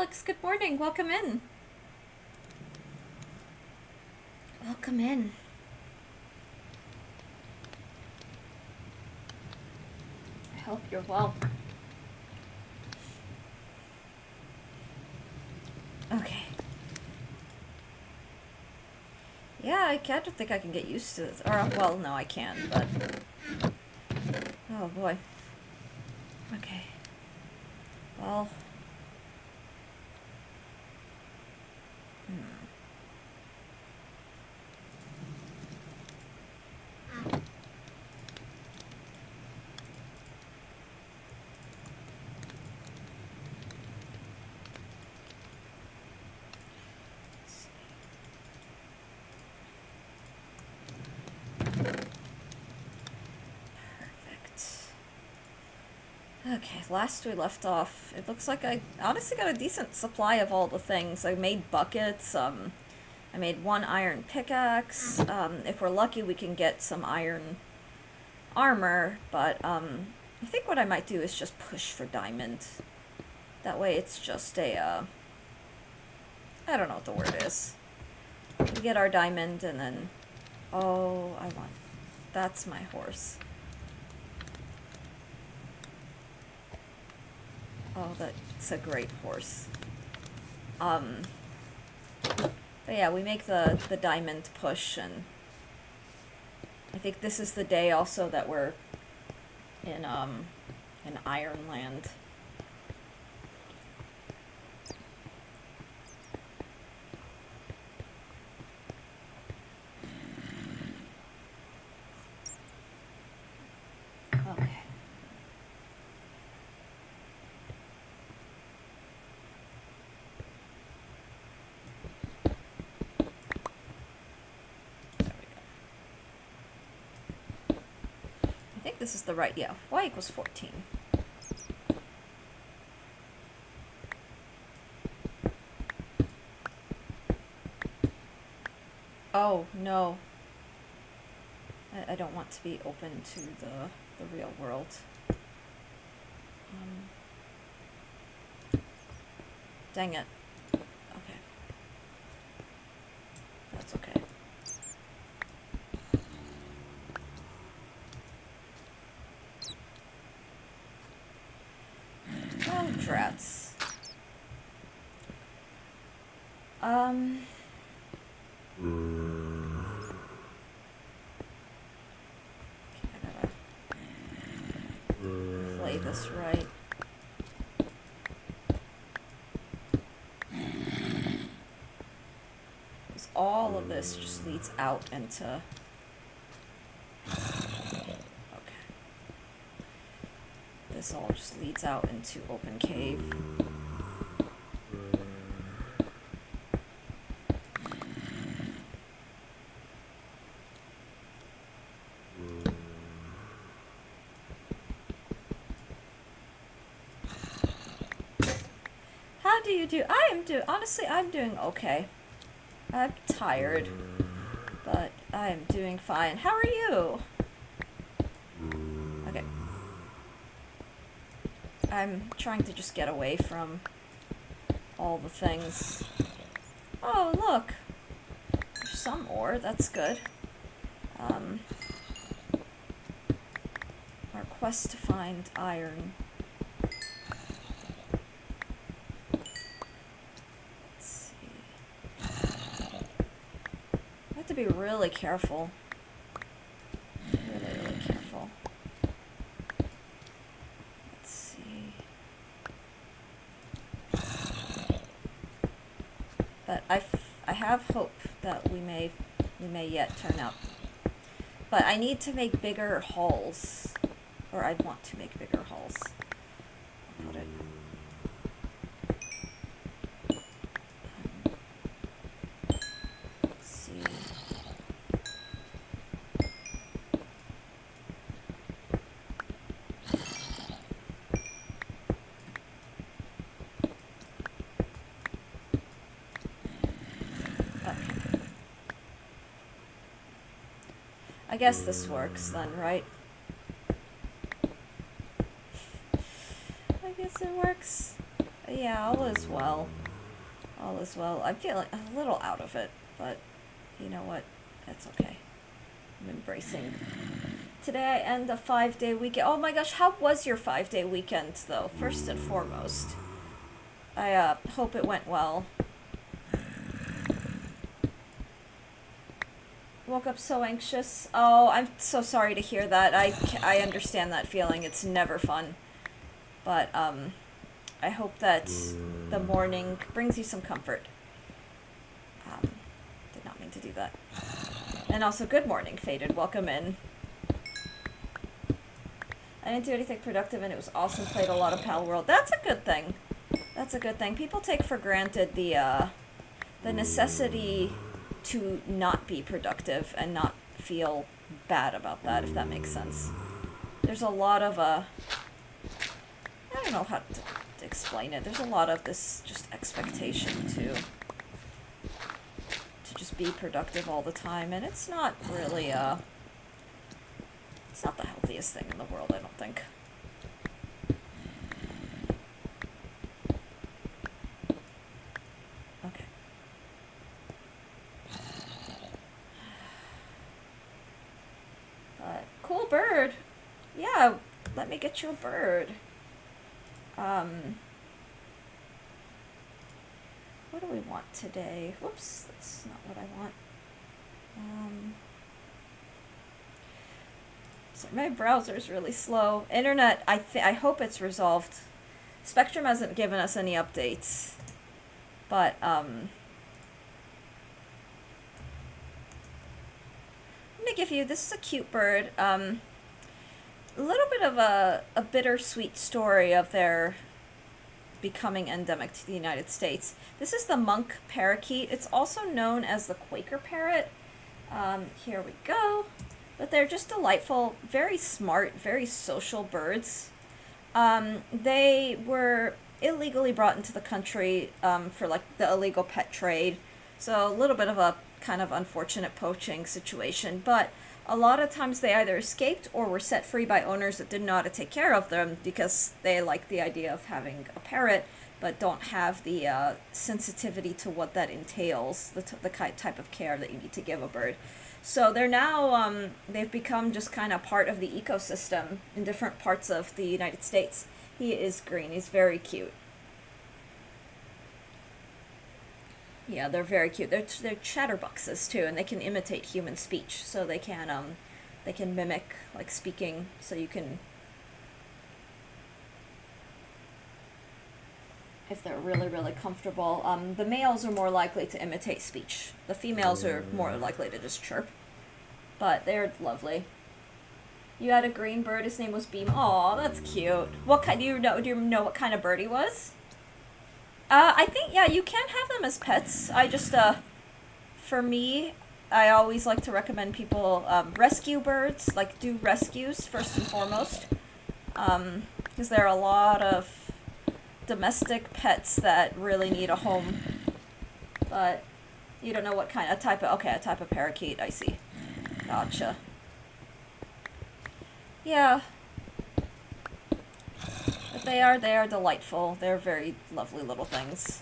Alex, good morning. Welcome in. Welcome in. I hope you're well. Okay. Yeah, I don't think I can get used to this. Or, well, no, I can, but... Oh, boy. Okay. Well... Okay, last we left off, it looks like I honestly got a decent supply of all the things. I made buckets, I made one iron pickaxe. If we're lucky, we can get some iron armor, but I think what I might do is just push for diamond. That way it's just a, I don't know what the word is. We get our diamond and then, oh, that's my horse. Oh, that's a great horse. But yeah, we make the diamond push, and I think this is the day also that we're in Ironland. Okay. I think this is the right, yeah, y equals 14. Oh, no. I don't want to be open to the real world. Dang it. Okay. That's okay. Oh, drats. Play this right. Because all of this just leads out into... Okay. This all just leads out into open cave. How do you do? Honestly, I'm doing okay. I'm tired, but I'm doing fine. How are you? Okay. I'm trying to just get away from all the things. Oh, look. There's some ore. That's good. Our quest to find iron. To be really careful. Really careful. Let's see. But I have hope that we may yet turn up. But I need to make bigger hulls. Or I'd want to make bigger hulls. I'll put it. I guess this works then, right? I guess it works. Yeah, all is well. All is well. I'm feeling a little out of it, but you know what? That's okay. I'm embracing. Today I end a 5-day weekend. Oh my gosh, how was your 5-day weekend, though? First and foremost. I hope it went well. Woke up so anxious. Oh, I'm so sorry to hear that. I understand that feeling. It's never fun. But, I hope that the morning brings you some comfort. Did not mean to do that. And also, good morning, Faded. Welcome in. I didn't do anything productive and it was awesome. Played a lot of Pal World. That's a good thing. That's a good thing. People take for granted the necessity to not be productive and not feel bad about that, if that makes sense. There's a lot of, I don't know how to explain it. There's a lot of this just expectation to just be productive all the time, and it's not really, it's not the healthiest thing in the world, I don't think. Okay. Cool bird. Yeah, let me get you a bird. What do we want today? Whoops, that's not what I want. So my browser's really slow. Internet, I hope it's resolved. Spectrum hasn't given us any updates. But, let me give you, this is a cute bird. A little bit of a bittersweet story of their becoming endemic to the United States. This is the monk parakeet. It's also known as the Quaker parrot. Here we go. But they're just delightful, very smart, very social birds. They were illegally brought into the country for like the illegal pet trade. So a little bit of a kind of unfortunate poaching situation, but a lot of times they either escaped or were set free by owners that didn't know how to take care of them because they like the idea of having a parrot but don't have the sensitivity to what that entails, the type of care that you need to give a bird. So they're now, they've become just kind of part of the ecosystem in different parts of the United States. He is green. He's very cute. Yeah, they're very cute. They're chatterboxes too, and they can imitate human speech. So they can mimic like speaking. So you can, if they're really really comfortable. The males are more likely to imitate speech. The females are more likely to just chirp. But they're lovely. You had a green bird. His name was Beam. Aw, that's cute. What kind? Do you know what kind of bird he was? I think, yeah, you can have them as pets. I just, for me, I always like to recommend people, rescue birds, like, do rescues first and foremost, because there are a lot of domestic pets that really need a home, but you don't know what kind, a type of parakeet, I see. Gotcha. Yeah. But they are delightful. They're very lovely little things.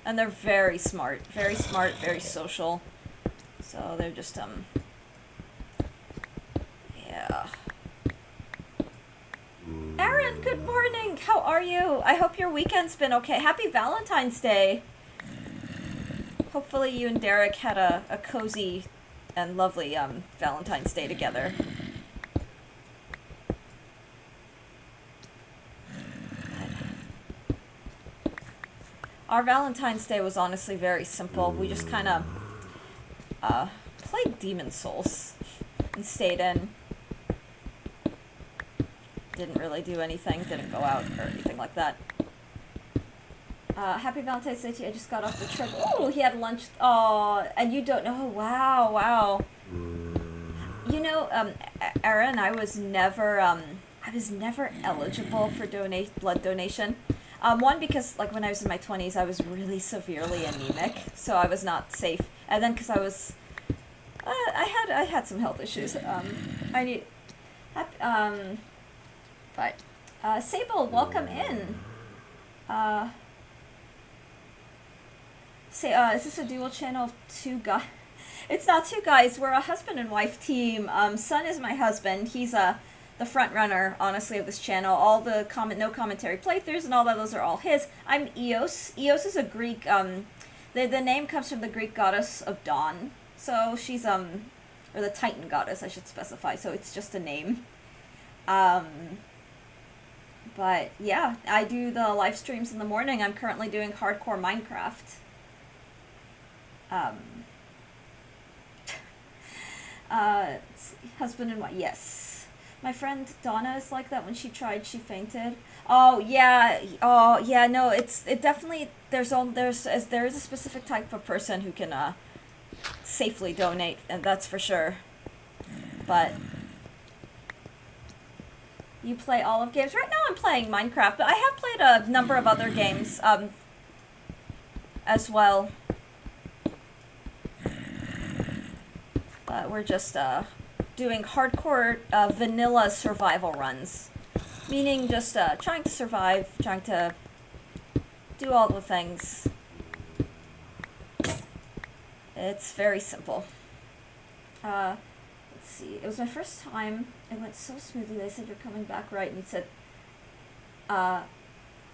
And they're very smart, very social. So they're just, yeah. Aaron, good morning! How are you? I hope your weekend's been okay. Happy Valentine's Day! Hopefully you and Derek had a cozy and lovely, Valentine's Day together. Our Valentine's Day was honestly very simple. We just kind of played Demon's Souls and stayed in. Didn't really do anything, didn't go out or anything like that. Happy Valentine's Day to you. I just got off the trip. Oh, he had lunch. Oh, and you don't know. Wow. You know, Aaron, I was never eligible for blood donation. One, because, like, when I was in my 20s, I was really severely anemic, so I was not safe. And then, because I was, I had some health issues. But, Sable, welcome in. say, is this a dual channel of two guys? It's not two guys. We're a husband and wife team. Sun is my husband. He's the front runner, honestly, of this channel. All the no commentary playthroughs and all that, those are all his. I'm Eos. Eos is a Greek. The name comes from the Greek goddess of dawn. So she's or the Titan goddess, I should specify. So it's just a name. But yeah, I do the live streams in the morning. I'm currently doing hardcore Minecraft. Husband and wife. Yes, my friend Donna is like that. When she tried, she fainted. Oh yeah. Oh yeah. No, it definitely there is a specific type of person who can safely donate, and that's for sure. But you play all of games right now. I'm playing Minecraft, but I have played a number of other games as well. We're just doing hardcore vanilla survival runs. Meaning just trying to survive, trying to do all the things. It's very simple. Let's see. It was my first time. It went so smoothly. They said, you're coming back, right? And you said, right.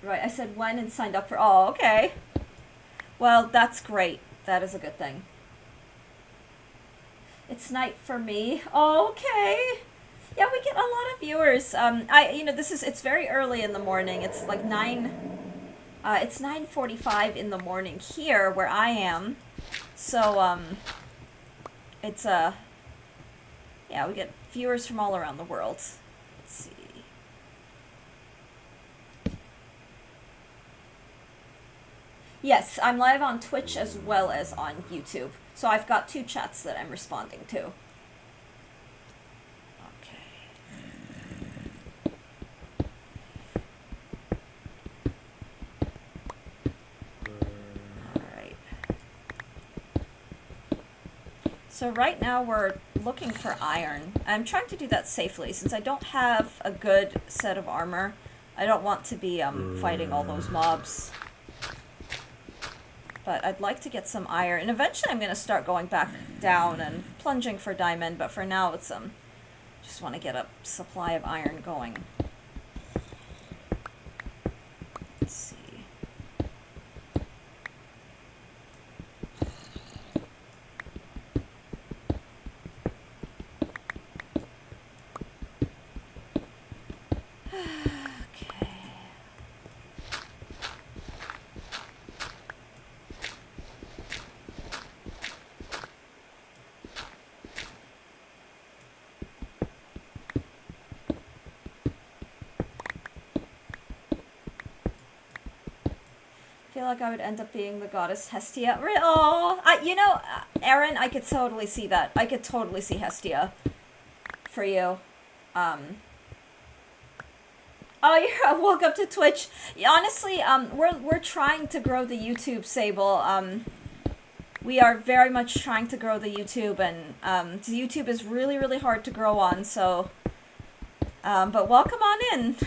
I said when and signed up for, oh, okay. Well, that's great. That is a good thing. It's night for me. Okay. Yeah, we get a lot of viewers. It's very early in the morning. It's like it's 9:45 in the morning here where I am. So, it's, yeah, we get viewers from all around the world. Let's see. Yes, I'm live on Twitch as well as on YouTube. So I've got 2 chats that I'm responding to. So right now we're looking for iron. I'm trying to do that safely since I don't have a good set of armor. I don't want to be fighting all those mobs. But I'd like to get some iron, and eventually I'm going to start going back down and plunging for diamond, but for now it's just want to get a supply of iron going. Let's see. I feel like I would end up being the goddess Hestia. Oh, Aaron, I could totally see that. I could totally see Hestia for you. Oh, you're woke up to Twitch. Honestly, we're trying to grow the YouTube, Sable. We are very much trying to grow the YouTube, and the YouTube is really, really hard to grow on. So, but welcome on in.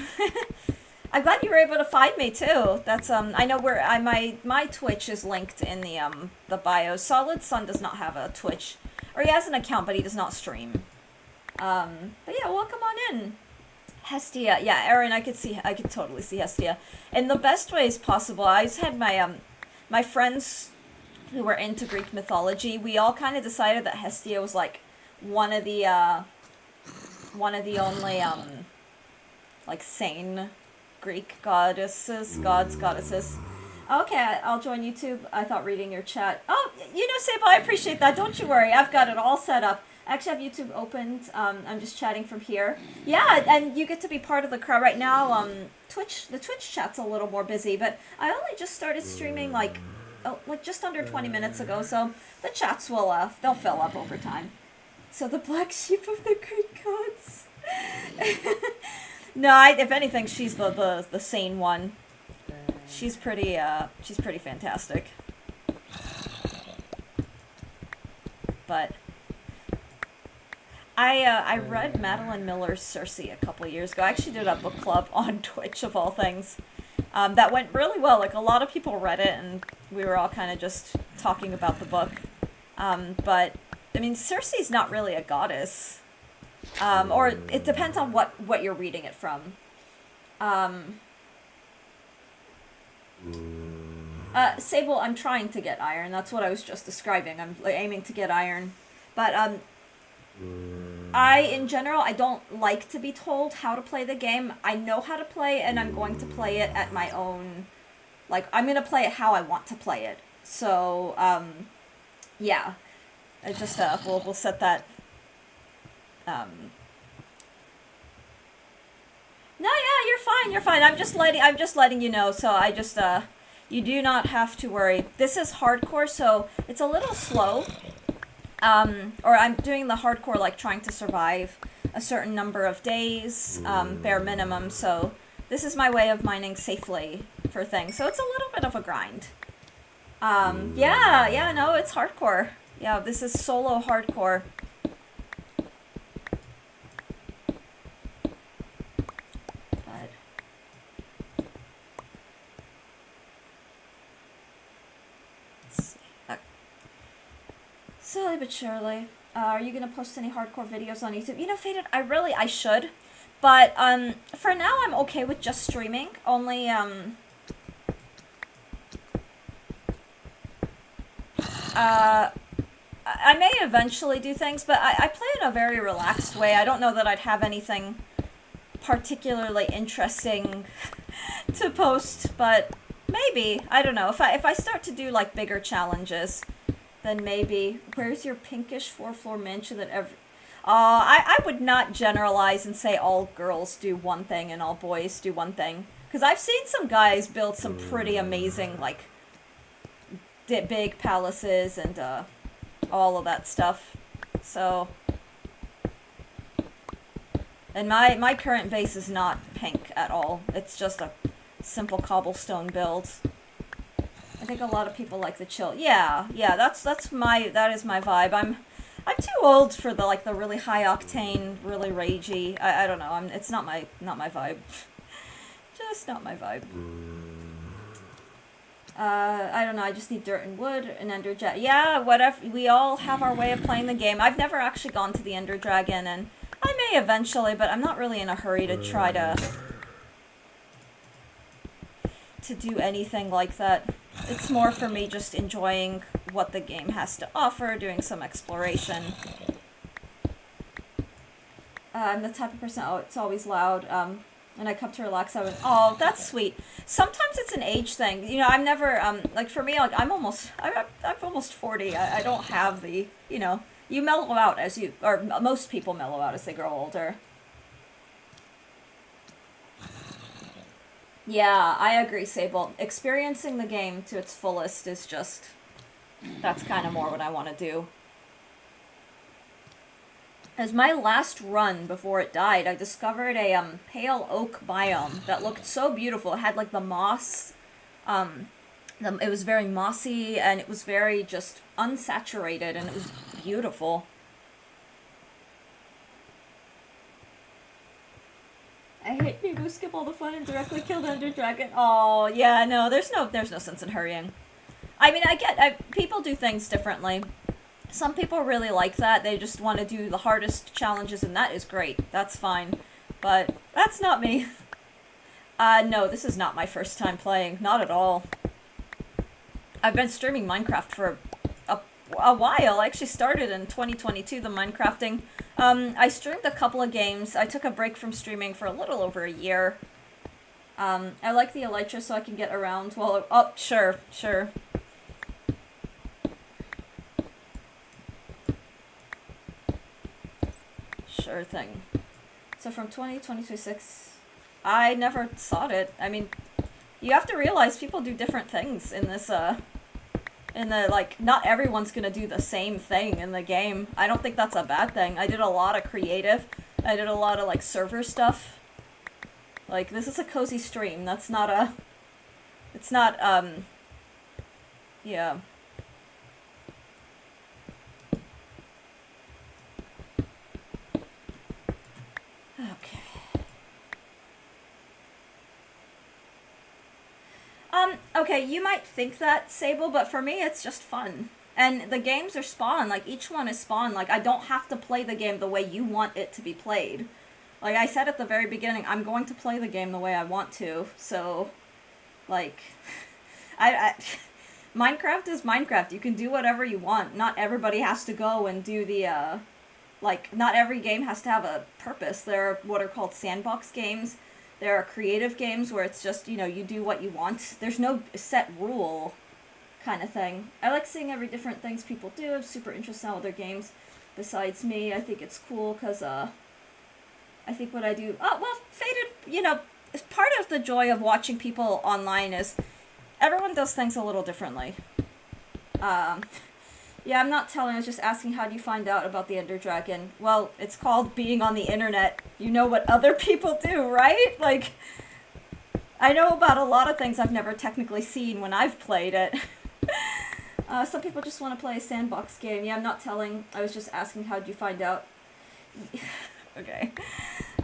I'm glad you were able to find me too. That's I know where my Twitch is linked in the bio. Solid Sun does not have a Twitch, or he has an account, but he does not stream. But yeah, welcome on in, Hestia. Yeah, Aaron, I could totally see Hestia in the best ways possible. I just had my friends who were into Greek mythology. We all kind of decided that Hestia was like one of the only like sane Greek goddesses. Okay, I'll join YouTube. I thought reading your chat. Oh, Sable, I appreciate that. Don't you worry. I've got it all set up. I actually have YouTube opened. I'm just chatting from here. Yeah, and you get to be part of the crowd right now. The Twitch chat's a little more busy, but I only just started streaming like just under 20 minutes ago, so the chats will they'll fill up over time. So the black sheep of the Greek gods. No, if anything, she's the sane one. She's pretty fantastic. But I read Madeline Miller's Circe a couple years ago. I actually did a book club on Twitch of all things. That went really well. Like, a lot of people read it, and we were all kind of just talking about the book. But, I mean, Cersei's not really a goddess. Or it depends on what you're reading it from. Sable, I'm trying to get iron. That's what I was just describing. I'm aiming to get iron. But, in general, I don't like to be told how to play the game. I know how to play, and I'm going to play it at my own... Like, I'm going to play it how I want to play it. So, yeah. I just, we'll set that... No, yeah, you're fine. I'm just letting you know, so I just, you do not have to worry. This is hardcore, so it's a little slow. Or I'm doing the hardcore, like, trying to survive a certain number of days, bare minimum, so this is my way of mining safely for things. So it's a little bit of a grind. Yeah, no, it's hardcore. Yeah, this is solo hardcore. But... let's see. Slowly but surely. Are you gonna post any hardcore videos on YouTube? You know, Faded, I should. But, for now I'm okay with just streaming. Only, I may eventually do things, but I play in a very relaxed way. I don't know that I'd have anything particularly interesting to post, but maybe. I don't know. If I start to do, like, bigger challenges, then maybe. Where's your pinkish 4-floor mansion that every... I would not generalize and say all girls do one thing and all boys do one thing. Because I've seen some guys build some pretty amazing, like, big palaces and, all of that stuff. So... and my current base is not pink at all. It's just a simple cobblestone build. I think a lot of people like the chill. Yeah, that is my vibe. I'm too old for the really high octane, really ragey. I don't know. It's not my vibe. Just not my vibe. I don't know. I just need dirt and wood and Ender Dragon. Yeah, whatever. We all have our way of playing the game. I've never actually gone to the Ender Dragon, and I may eventually, but I'm not really in a hurry to try to do anything like that. It's more for me just enjoying what the game has to offer, doing some exploration. I'm the type of person, it's always loud. When I come to relax, I would, oh, that's sweet. Sometimes it's an age thing. You know, I'm never, like, for me, like, I'm almost 40. I don't have the, you know, you mellow out as you, or most people mellow out as they grow older. Yeah, I agree, Sable. Experiencing the game to its fullest is just... that's kind of more what I want to do. As my last run before it died, I discovered a pale oak biome that looked so beautiful. It had, like, the moss. It was very mossy, and it was very just unsaturated, and it was beautiful. I hate people who skip all the fun and directly kill the Ender Dragon. Oh, yeah, no, there's no sense in hurrying. I mean, people do things differently. Some people really like that. They just want to do the hardest challenges, and that is great. That's fine. But that's not me. No, this is not my first time playing. Not at all. I've been streaming Minecraft for a while. I actually started in 2022, the Minecrafting. I streamed a couple of games. I took a break from streaming for a little over a year. I like the Elytra so I can get around while... oh, sure. Sure thing. So from 2026, I never sought it. I mean, you have to realize people do different things in this, like, not everyone's gonna do the same thing in the game. I don't think that's a bad thing. I did a lot of creative. I did a lot of, like, server stuff. Like, this is a cozy stream. That's not a... it's not, yeah. Okay. Okay, you might think that, Sable, but for me it's just fun. And the games are spawn, like each one is spawn. Like I don't have to play the game the way you want it to be played. Like I said at the very beginning, I'm going to play the game the way I want to. So, like, I Minecraft is Minecraft. You can do whatever you want. Not everybody has to go and do the like, not every game has to have a purpose. There are what are called sandbox games. There are creative games where it's just, you do what you want. There's no set rule kind of thing. I like seeing every different things people do. I'm super interested in other games besides me. I think it's cool because, I think what I do... Oh, well, Faded, part of the joy of watching people online is everyone does things a little differently. Yeah, I'm not telling, I was just asking how do you find out about the Ender Dragon. Well, it's called being on the internet. You know what other people do, right? Like, I know about a lot of things I've never technically seen when I've played it. Some people just want to play a sandbox game. Yeah, I'm not telling, I was just asking how do you find out. Okay.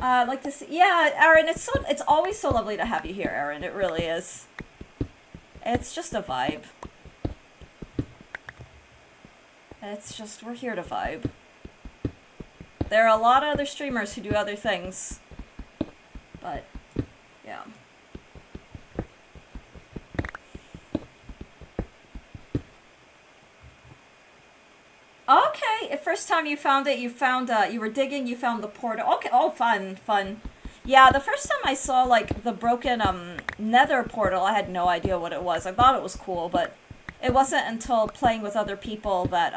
Like to see, yeah, Aaron, it's always so lovely to have you here, Aaron. It really is. It's just a vibe. It's just, we're here to vibe. There are a lot of other streamers who do other things. But, yeah. Okay, first time you found it, you were digging, you found the portal. Okay, oh, fun, fun. Yeah, the first time I saw, like, the broken, nether portal, I had no idea what it was. I thought it was cool, but it wasn't until playing with other people that,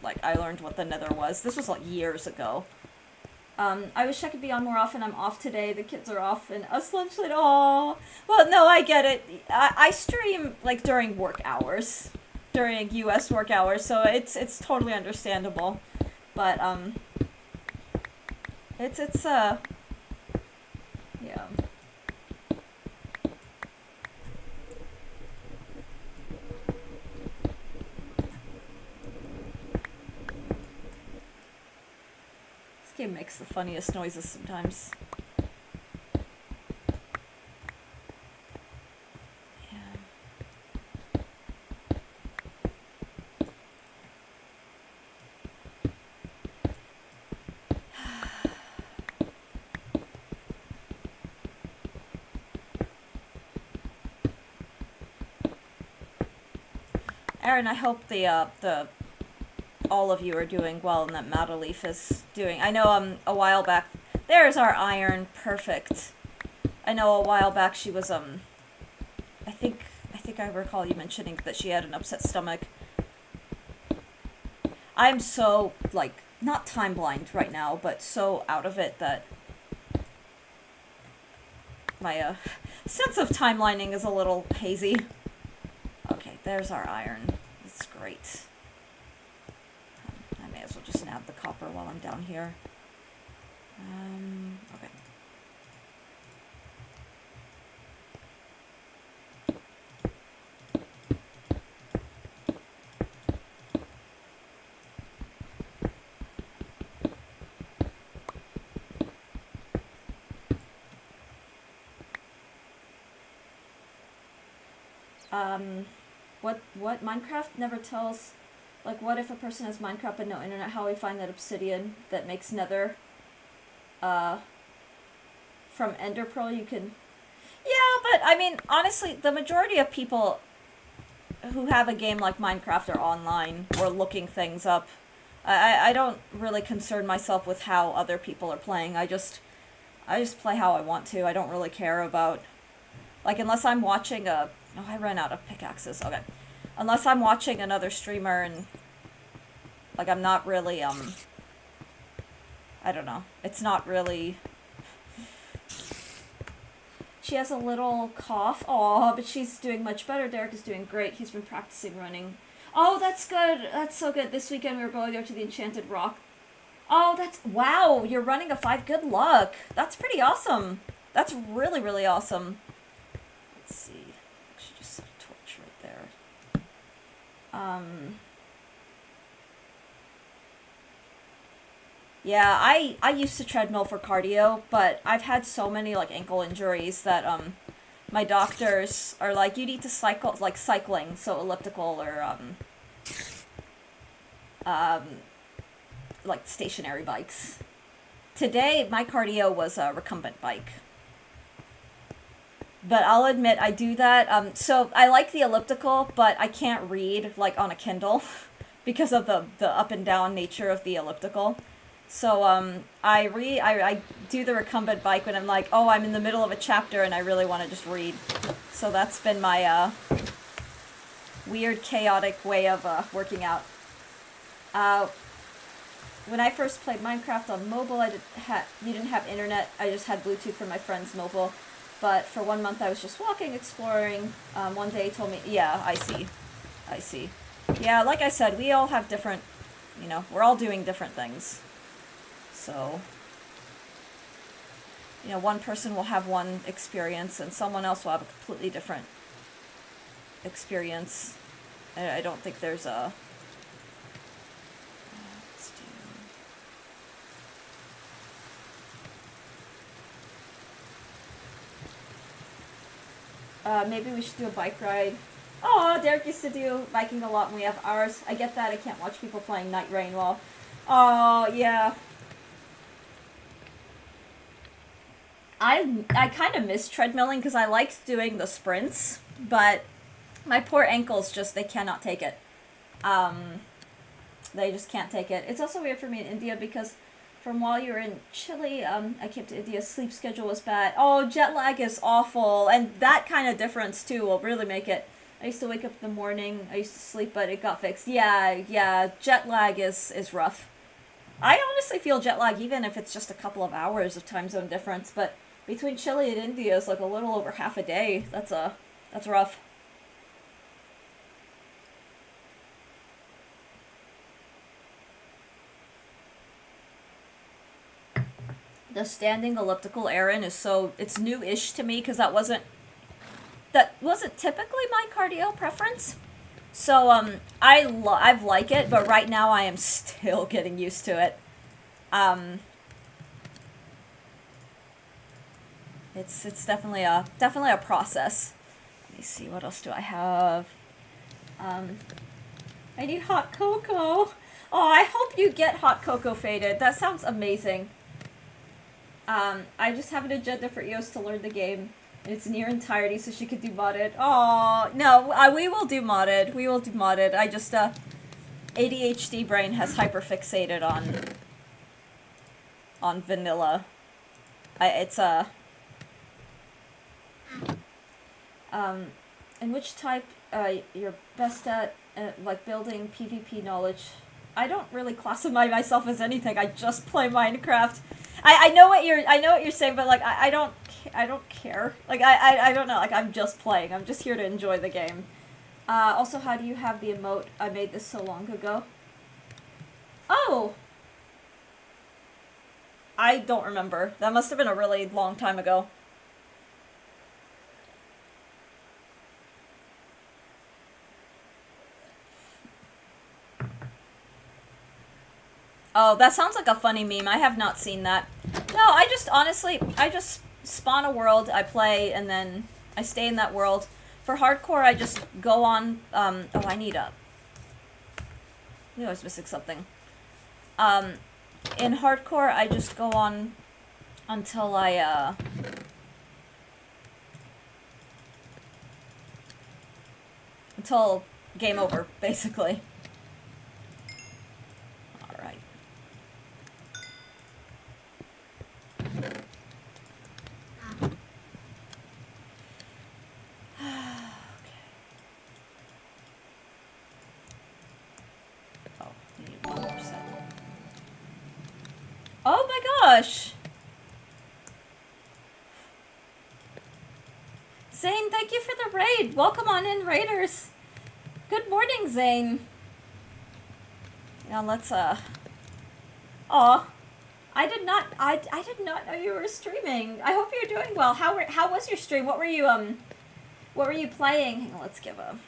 like, I learned what the nether was. This was, like, years ago. I wish I could be on more often. I'm off today. The kids are off, and us lunch late. Aww. Well, no, I get it. I stream, like, during work hours. During US work hours, so it's totally understandable. But, yeah. This game makes the funniest noises sometimes. Aaron, I hope the all of you are doing well and that Madaleaf is doing... I know, a while back... There's our iron. Perfect. I know a while back she was, I think I recall you mentioning that she had an upset stomach. I'm so, like, not time blind right now, but so out of it that my, sense of timelining is a little hazy. Okay, there's our iron. That's great. I may as well just nab the copper while I'm down here. Okay. What Minecraft never tells, like, what if a person has Minecraft but no internet, how we find that obsidian that makes nether, from Ender Pearl you can, yeah, but, I mean, honestly, the majority of people who have a game like Minecraft are online, or looking things up. I don't really concern myself with how other people are playing, I just play how I want to, I don't really care about, like, unless I'm watching a... Oh, I ran out of pickaxes. Okay. Unless I'm watching another streamer and... Like, I'm not really, I don't know. It's not really... She has a little cough. Aw, but she's doing much better. Derek is doing great. He's been practicing running. Oh, that's good. That's so good. This weekend we were going over to the Enchanted Rock. Oh, that's... Wow, you're running a 5. Good luck. That's pretty awesome. That's really, really awesome. Let's see. I should just set a torch right there. Yeah, I used to treadmill for cardio, but I've had so many, like, ankle injuries that, my doctors are like, you need to cycle, like cycling, so elliptical or, like stationary bikes. Today, my cardio was a recumbent bike. But I'll admit I do that. So I like the elliptical, but I can't read like on a Kindle because of the up and down nature of the elliptical. So I do the recumbent bike when I'm like, oh, I'm in the middle of a chapter and I really want to just read. So that's been my weird, chaotic way of working out. When I first played Minecraft on mobile, you didn't have internet. I just had Bluetooth from my friend's mobile. But for 1 month, I was just walking, exploring. One day he told me, yeah, I see. Yeah, like I said, we all have different, we're all doing different things. So, one person will have one experience and someone else will have a completely different experience. I don't think there's a... Maybe we should do a bike ride. Oh, Derek used to do biking a lot when we have ours. I get that. I can't watch people playing Night Rain while... Oh, yeah. I kind of miss treadmilling because I liked doing the sprints, but my poor ankles just, they cannot take it. They just can't take it. It's also weird for me in India because from while you were in Chile, I came to India, sleep schedule was bad. Oh, jet lag is awful, and that kind of difference too will really make it. I used to wake up in the morning, I used to sleep, but it got fixed. Yeah, jet lag is rough. I honestly feel jet lag even if it's just a couple of hours of time zone difference, but between Chile and India is like a little over half a day. That's rough. The standing elliptical Aaron is it's new-ish to me because that wasn't typically my cardio preference. So I've like it, but right now I am still getting used to it. It's definitely a process. Let me see, what else do I have? I need hot cocoa. Oh, I hope you get hot cocoa faded. That sounds amazing. I just have an agenda for EOS to learn the game. It's near entirety, so she could do modded. Oh no, we will do modded. We will do modded. I just ADHD brain has hyperfixated on vanilla. And which type you're best at, like building PvP knowledge? I don't really classify myself as anything. I just play Minecraft. I know what you're saying, but like I don't care. Like I don't know. Like I'm just playing. I'm just here to enjoy the game. Also, how do you have the emote? I made this so long ago. Oh, I don't remember. That must have been a really long time ago. Oh, that sounds like a funny meme. I have not seen that. No, I just spawn a world, I play, and then I stay in that world. For hardcore, I just go on, oh, I knew I was missing something. In hardcore, I just go on until until game over, basically. Oh my gosh! Zane, thank you for the raid! Welcome on in, raiders! Good morning, Zane! Now let's, Aw. I did not know you were streaming. I hope you're doing well. How was your stream? What were you playing? Hang on, let's give a...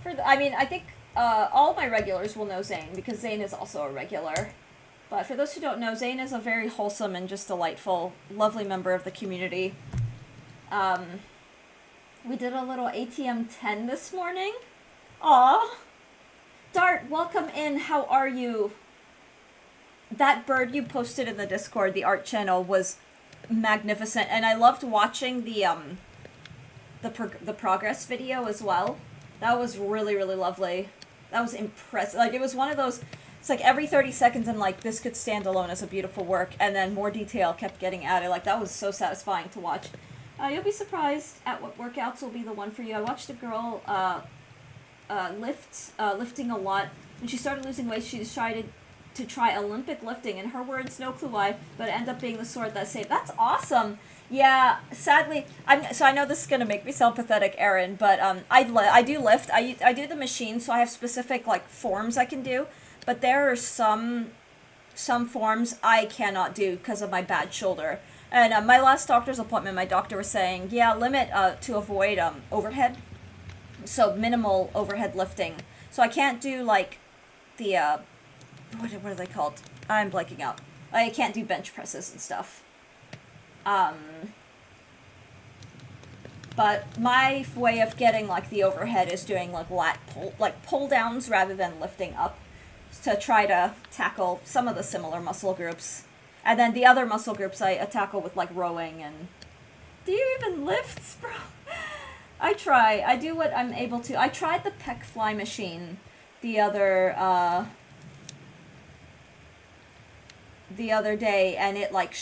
I think, all my regulars will know Zane, because Zane is also a regular. But for those who don't know, Zane is a very wholesome and just delightful, lovely member of the community. Um, we did a little ATM 10 this morning. Aw. Dart, welcome in. How are you? That bird you posted in the Discord, the art channel, was magnificent, and I loved watching the progress video as well. That was really, really lovely. That was impressive. Like, it was one of those, it's like every 30 seconds I'm like, this could stand alone as a beautiful work, and then more detail kept getting added. Like, that was so satisfying to watch. You'll be surprised at what workouts will be the one for you. I watched a girl lifting a lot. When she started losing weight, she decided to try Olympic lifting. In her words, no clue why, but it ended up being the sort that saved. That's awesome. Yeah, sadly, so I know this is gonna make me sound pathetic, Erin, but I do lift. I do the machine, so I have specific like forms I can do, but there are some forms I cannot do because of my bad shoulder. And my last doctor's appointment, my doctor was saying, yeah, limit to avoid overhead, so minimal overhead lifting. So I can't do like the what are they called? I'm blanking out. I can't do bench presses and stuff. But my way of getting like the overhead is doing like pull downs rather than lifting up, to try to tackle some of the similar muscle groups. And then the other muscle groups I tackle with like rowing and... Do you even lift, bro? I try. I do what I'm able to. I tried the pec fly machine the other day, and it like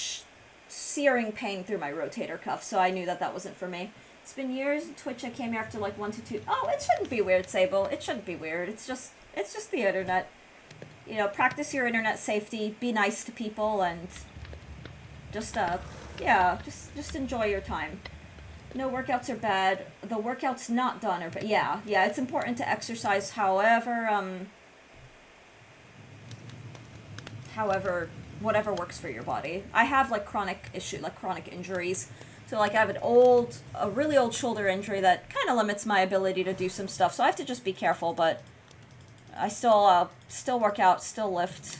searing pain through my rotator cuff, so I knew that wasn't for me. It's been years in Twitch. I came here after like 1 to 2. Oh, it shouldn't be weird, Sable. It shouldn't be weird. It's just the internet. You know, practice your internet safety, be nice to people, and just enjoy your time. No workouts are bad. The workouts not done are bad. Yeah, it's important to exercise however, whatever works for your body. I have like chronic injuries. So like I have a really old shoulder injury that kind of limits my ability to do some stuff. So I have to just be careful, but I still work out, still lift.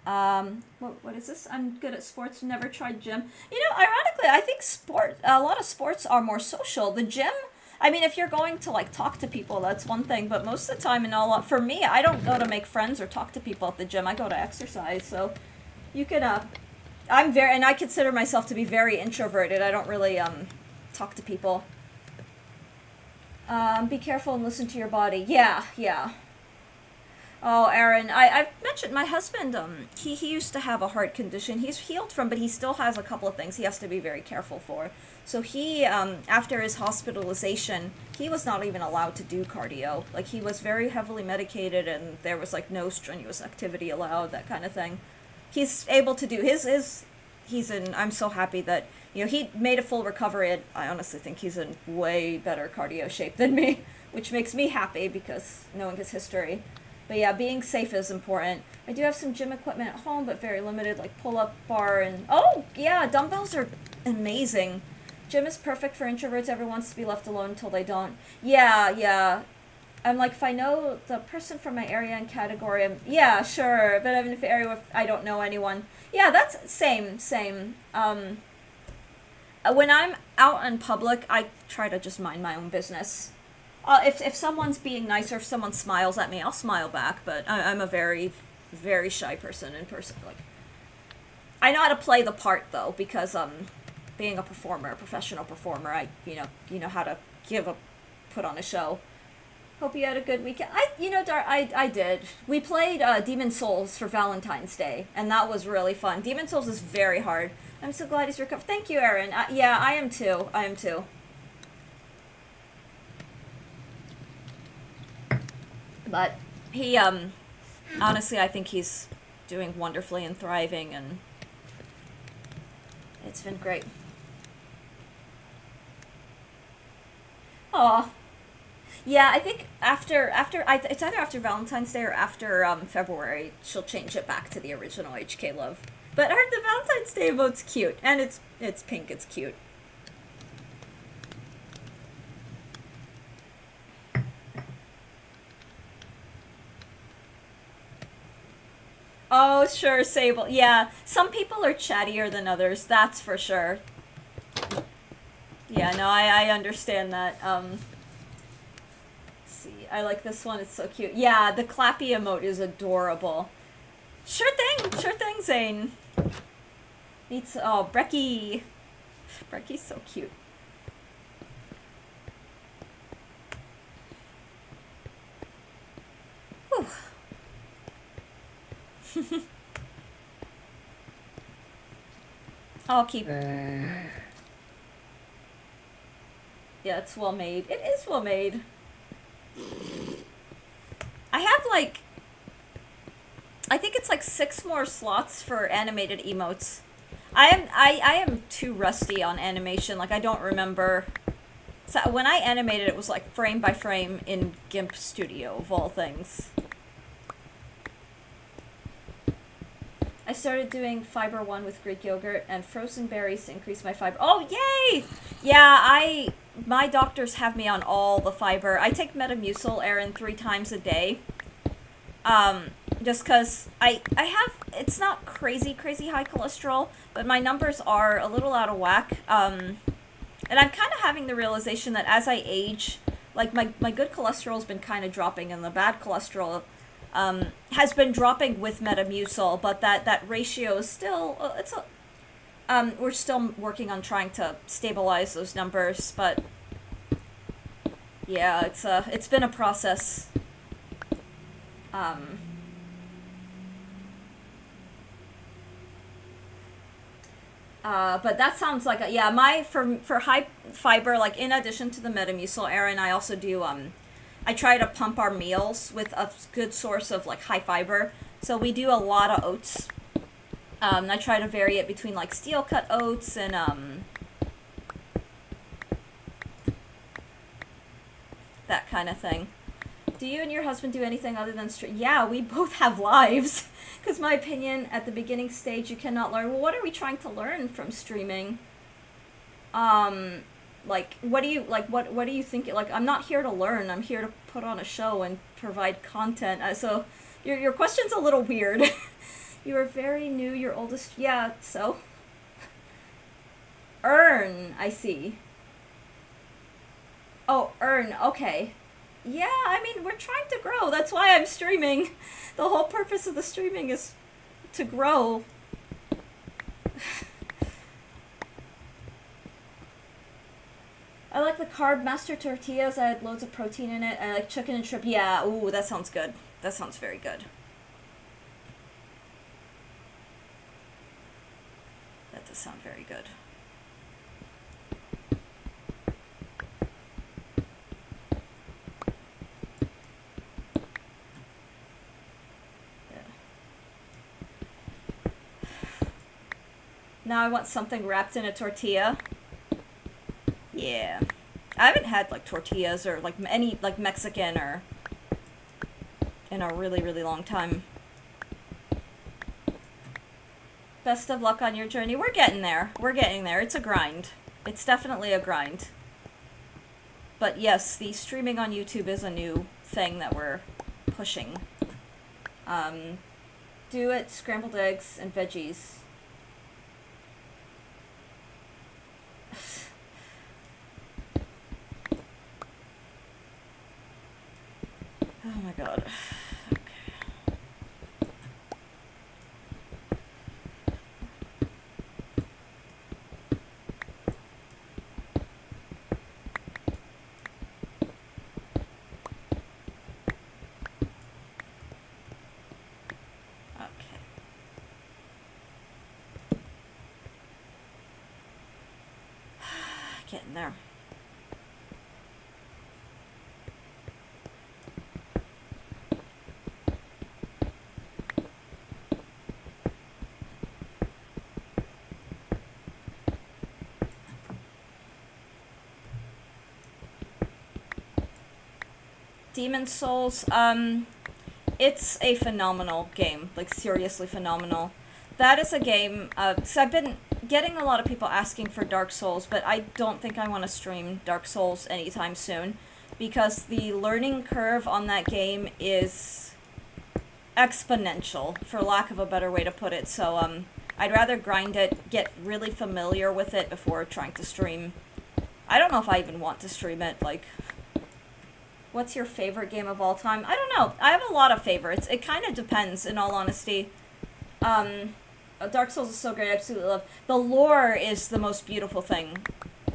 What is this? I'm good at sports, never tried gym. You know, ironically, I think a lot of sports are more social. The gym, I mean, if you're going to like talk to people, that's one thing, but most of the time for me, I don't go to make friends or talk to people at the gym. I go to exercise, so you can, and I consider myself to be very introverted. I don't really, talk to people. Be careful and listen to your body. Yeah. Oh, Aaron, I've mentioned my husband, he used to have a heart condition. He's healed from, but he still has a couple of things he has to be very careful for. So he, after his hospitalization, he was not even allowed to do cardio. Like, he was very heavily medicated, and there was, like, no strenuous activity allowed, that kind of thing. He's able to do I'm so happy that, you know, he made a full recovery. I honestly think he's in way better cardio shape than me, which makes me happy because knowing his history. But yeah, being safe is important. I do have some gym equipment at home, but very limited, like pull-up bar and... Oh, yeah, dumbbells are amazing. Gym is perfect for introverts. Everyone wants to be left alone until they don't. Yeah. I'm like, if I know the person from my area and category, yeah, sure. But even if area where I don't know anyone. Yeah, that's same. When I'm out in public, I try to just mind my own business. If someone's being nice or if someone smiles at me, I'll smile back. But I'm a very, very shy person in person. Like, I know how to play the part though, because being a professional performer, you know how to put on a show. Hope you had a good weekend. I did. We played Demon's Souls for Valentine's Day, and that was really fun. Demon's Souls is very hard. I'm so glad he's recovered. Thank you, Aaron. Yeah, I am too. But he, honestly, I think he's doing wonderfully and thriving, and it's been great. Aw. Yeah, I think it's either after Valentine's Day or after February, she'll change it back to the original HK Love. But the Valentine's Day emote's cute, and it's pink, it's cute. Oh, sure, Sable. Yeah, some people are chattier than others, that's for sure. Yeah, no, I understand that. Let's see. I like this one. It's so cute. Yeah, the clappy emote is adorable. Sure thing, Zane. Meets, oh, Brecky. Brecky's so cute. Whew. I'll keep... Yeah, it's well made. It is well made. I have, like... I think it's like 6 more slots for animated emotes. I am too rusty on animation. Like, I don't remember... So when I animated, it was like frame by frame in GIMP Studio, of all things. I started doing fiber 1 with Greek yogurt and frozen berries to increase my fiber. Oh, yay! Yeah, my doctors have me on all the fiber. I take Metamucil, Erin, 3 times a day. Just because I have, it's not crazy high cholesterol, but my numbers are a little out of whack. And I'm kind of having the realization that as I age, like my good cholesterol's been kind of dropping and the bad cholesterol has been dropping with Metamucil, but that ratio is still, we're still working on trying to stabilize those numbers, but yeah, it's been a process. But that sounds like for high fiber, like in addition to the Metamucil, Erin, I also do, I try to pump our meals with a good source of like high fiber. So we do a lot of oats. I try to vary it between like steel cut oats and, that kind of thing. Do you and your husband do anything other than stream? Yeah, we both have lives. Because my opinion, at the beginning stage, you cannot learn. Well, what are we trying to learn from streaming? Like, what do you think? Like, I'm not here to learn. I'm here to put on a show and provide content. So, your question's a little weird. You are very new. Your oldest, yeah. So, Earn. I see. Oh, Earn. Okay. Yeah, I mean, we're trying to grow. That's why I'm streaming. The whole purpose of the streaming is to grow. I like the Carb Master tortillas. I had loads of protein in it. I like chicken and shrimp. Yeah, ooh, that sounds good. That sounds very good. That does sound very good. Now I want something wrapped in a tortilla. Yeah. I haven't had like tortillas or like any like Mexican or in a really long time. Best of luck on your journey. We're getting there. We're getting there. It's a grind. It's definitely a grind. But yes, the streaming on YouTube is a new thing that we're pushing. Do it, scrambled eggs and veggies. Oh my god. Getting there. Demon's Souls, it's a phenomenal game, like seriously phenomenal. That is a game, so I've been getting a lot of people asking for Dark Souls, but I don't think I want to stream Dark Souls anytime soon, because the learning curve on that game is exponential, for lack of a better way to put it, so, I'd rather grind it, get really familiar with it before trying to stream. I don't know if I even want to stream it. Like, what's your favorite game of all time? I don't know. I have a lot of favorites. It kind of depends, in all honesty. Dark Souls is so great. I absolutely love. The lore is the most beautiful thing.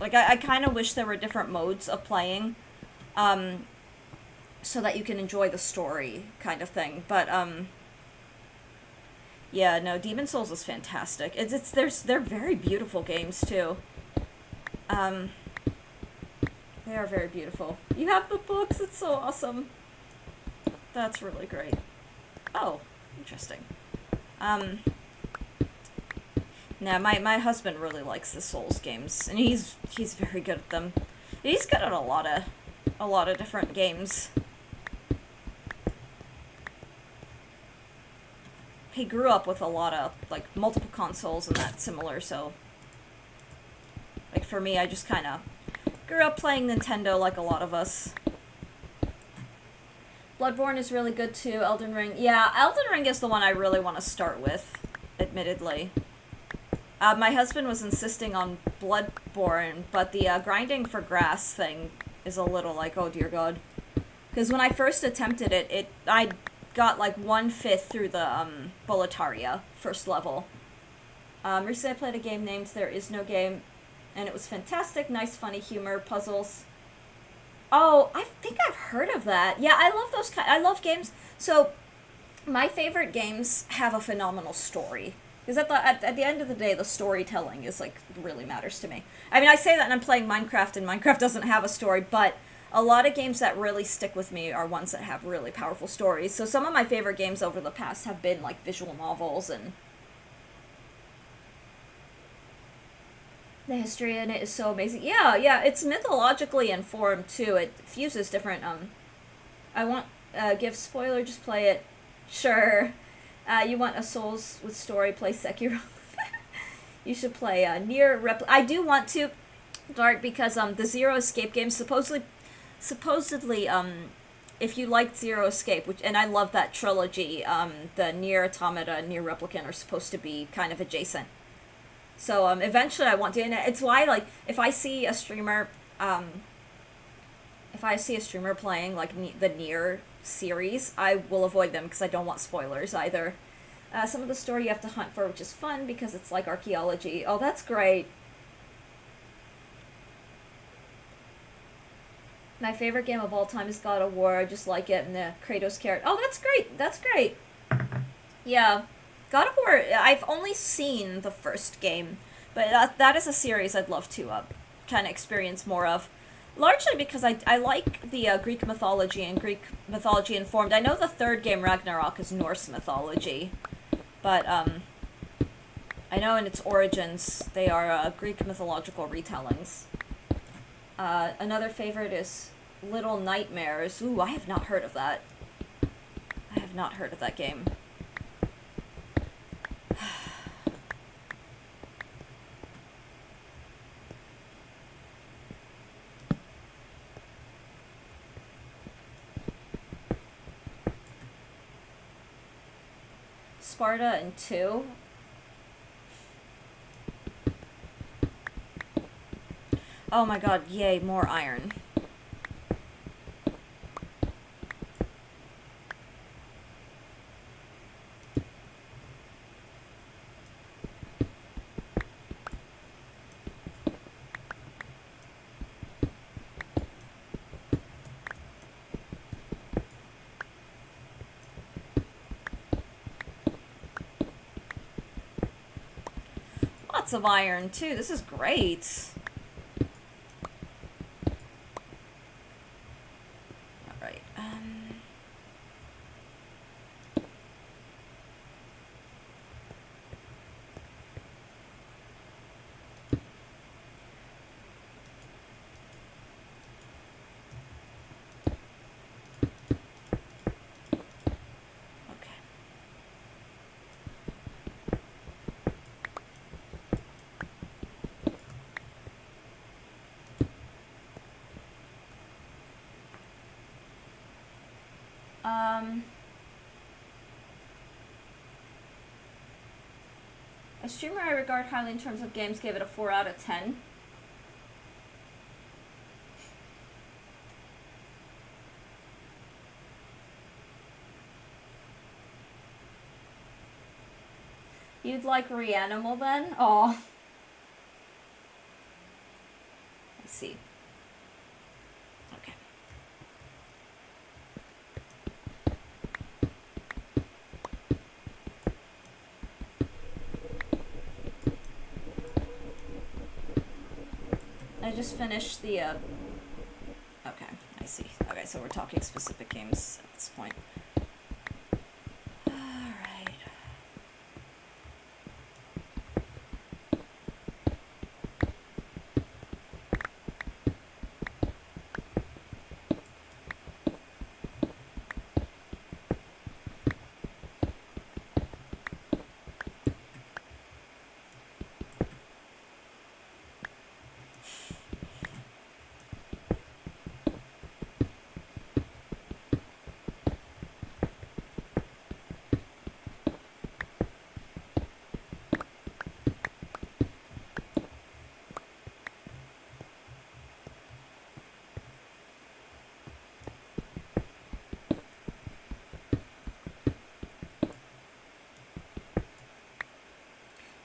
Like, I kind of wish there were different modes of playing, so that you can enjoy the story, kind of thing. But, yeah, no, Demon Souls is fantastic. They're very beautiful games, too. They are very beautiful. You have the books, it's so awesome. That's really great. Oh, interesting. Now, my husband really likes the Souls games, and he's very good at them. He's good at a lot of different games. He grew up with a lot of, like, multiple consoles and that similar, so... Like, for me, I just kind of grew up playing Nintendo like a lot of us. Bloodborne is really good too, Elden Ring. Yeah, Elden Ring is the one I really want to start with, admittedly. My husband was insisting on Bloodborne, but the grinding for grass thing is a little like, oh dear god. Because when I first attempted it, I got like 1/5 through the Boletaria, first level. Recently I played a game named There Is No Game, and it was fantastic, nice, funny humor, puzzles. Oh, I think I've heard of that. Yeah, I love those I love games. So, my favorite games have a phenomenal story. Because at the end of the day, the storytelling is, like, really matters to me. I mean, I say that and I'm playing Minecraft, and Minecraft doesn't have a story, but a lot of games that really stick with me are ones that have really powerful stories. So some of my favorite games over the past have been, like, visual novels, and the history in it is so amazing. Yeah, it's mythologically informed, too. It fuses different, I won't give spoiler, just play it. Sure. You want a Souls with story, play Sekiro. You should play Nier Replicant. I do want to, Dark, because the Zero Escape game supposedly, if you liked Zero Escape, and I love that trilogy, the Nier Automata and Nier Replicant are supposed to be kind of adjacent. So eventually I want to, and it's why, like, if I see a streamer playing like the Nier series, I will avoid them because I don't want spoilers either. Some of the story you have to hunt for, which is fun because it's like archaeology. Oh, that's great. My favorite game of all time is God of War. I just like it, and the Kratos character. Oh, that's great. That's great. Yeah. God of War, I've only seen the first game, but that is a series I'd love to kind of experience more of. Largely because I like the Greek mythology and Greek mythology informed. I know the third game, Ragnarok, is Norse mythology, but I know in its origins they are Greek mythological retellings. Another favorite is Little Nightmares. Ooh, I have not heard of that. I have not heard of that game. Sparta and 2. Oh my god, yay, more iron. Lots of iron, too. This is great. Alright, okay. A streamer I regard highly in terms of games gave it a 4 out of 10. You'd like Reanimal then? Oh. I see. Okay. I just finished the, okay, I see. Okay, so we're talking specific games at this point. Alright.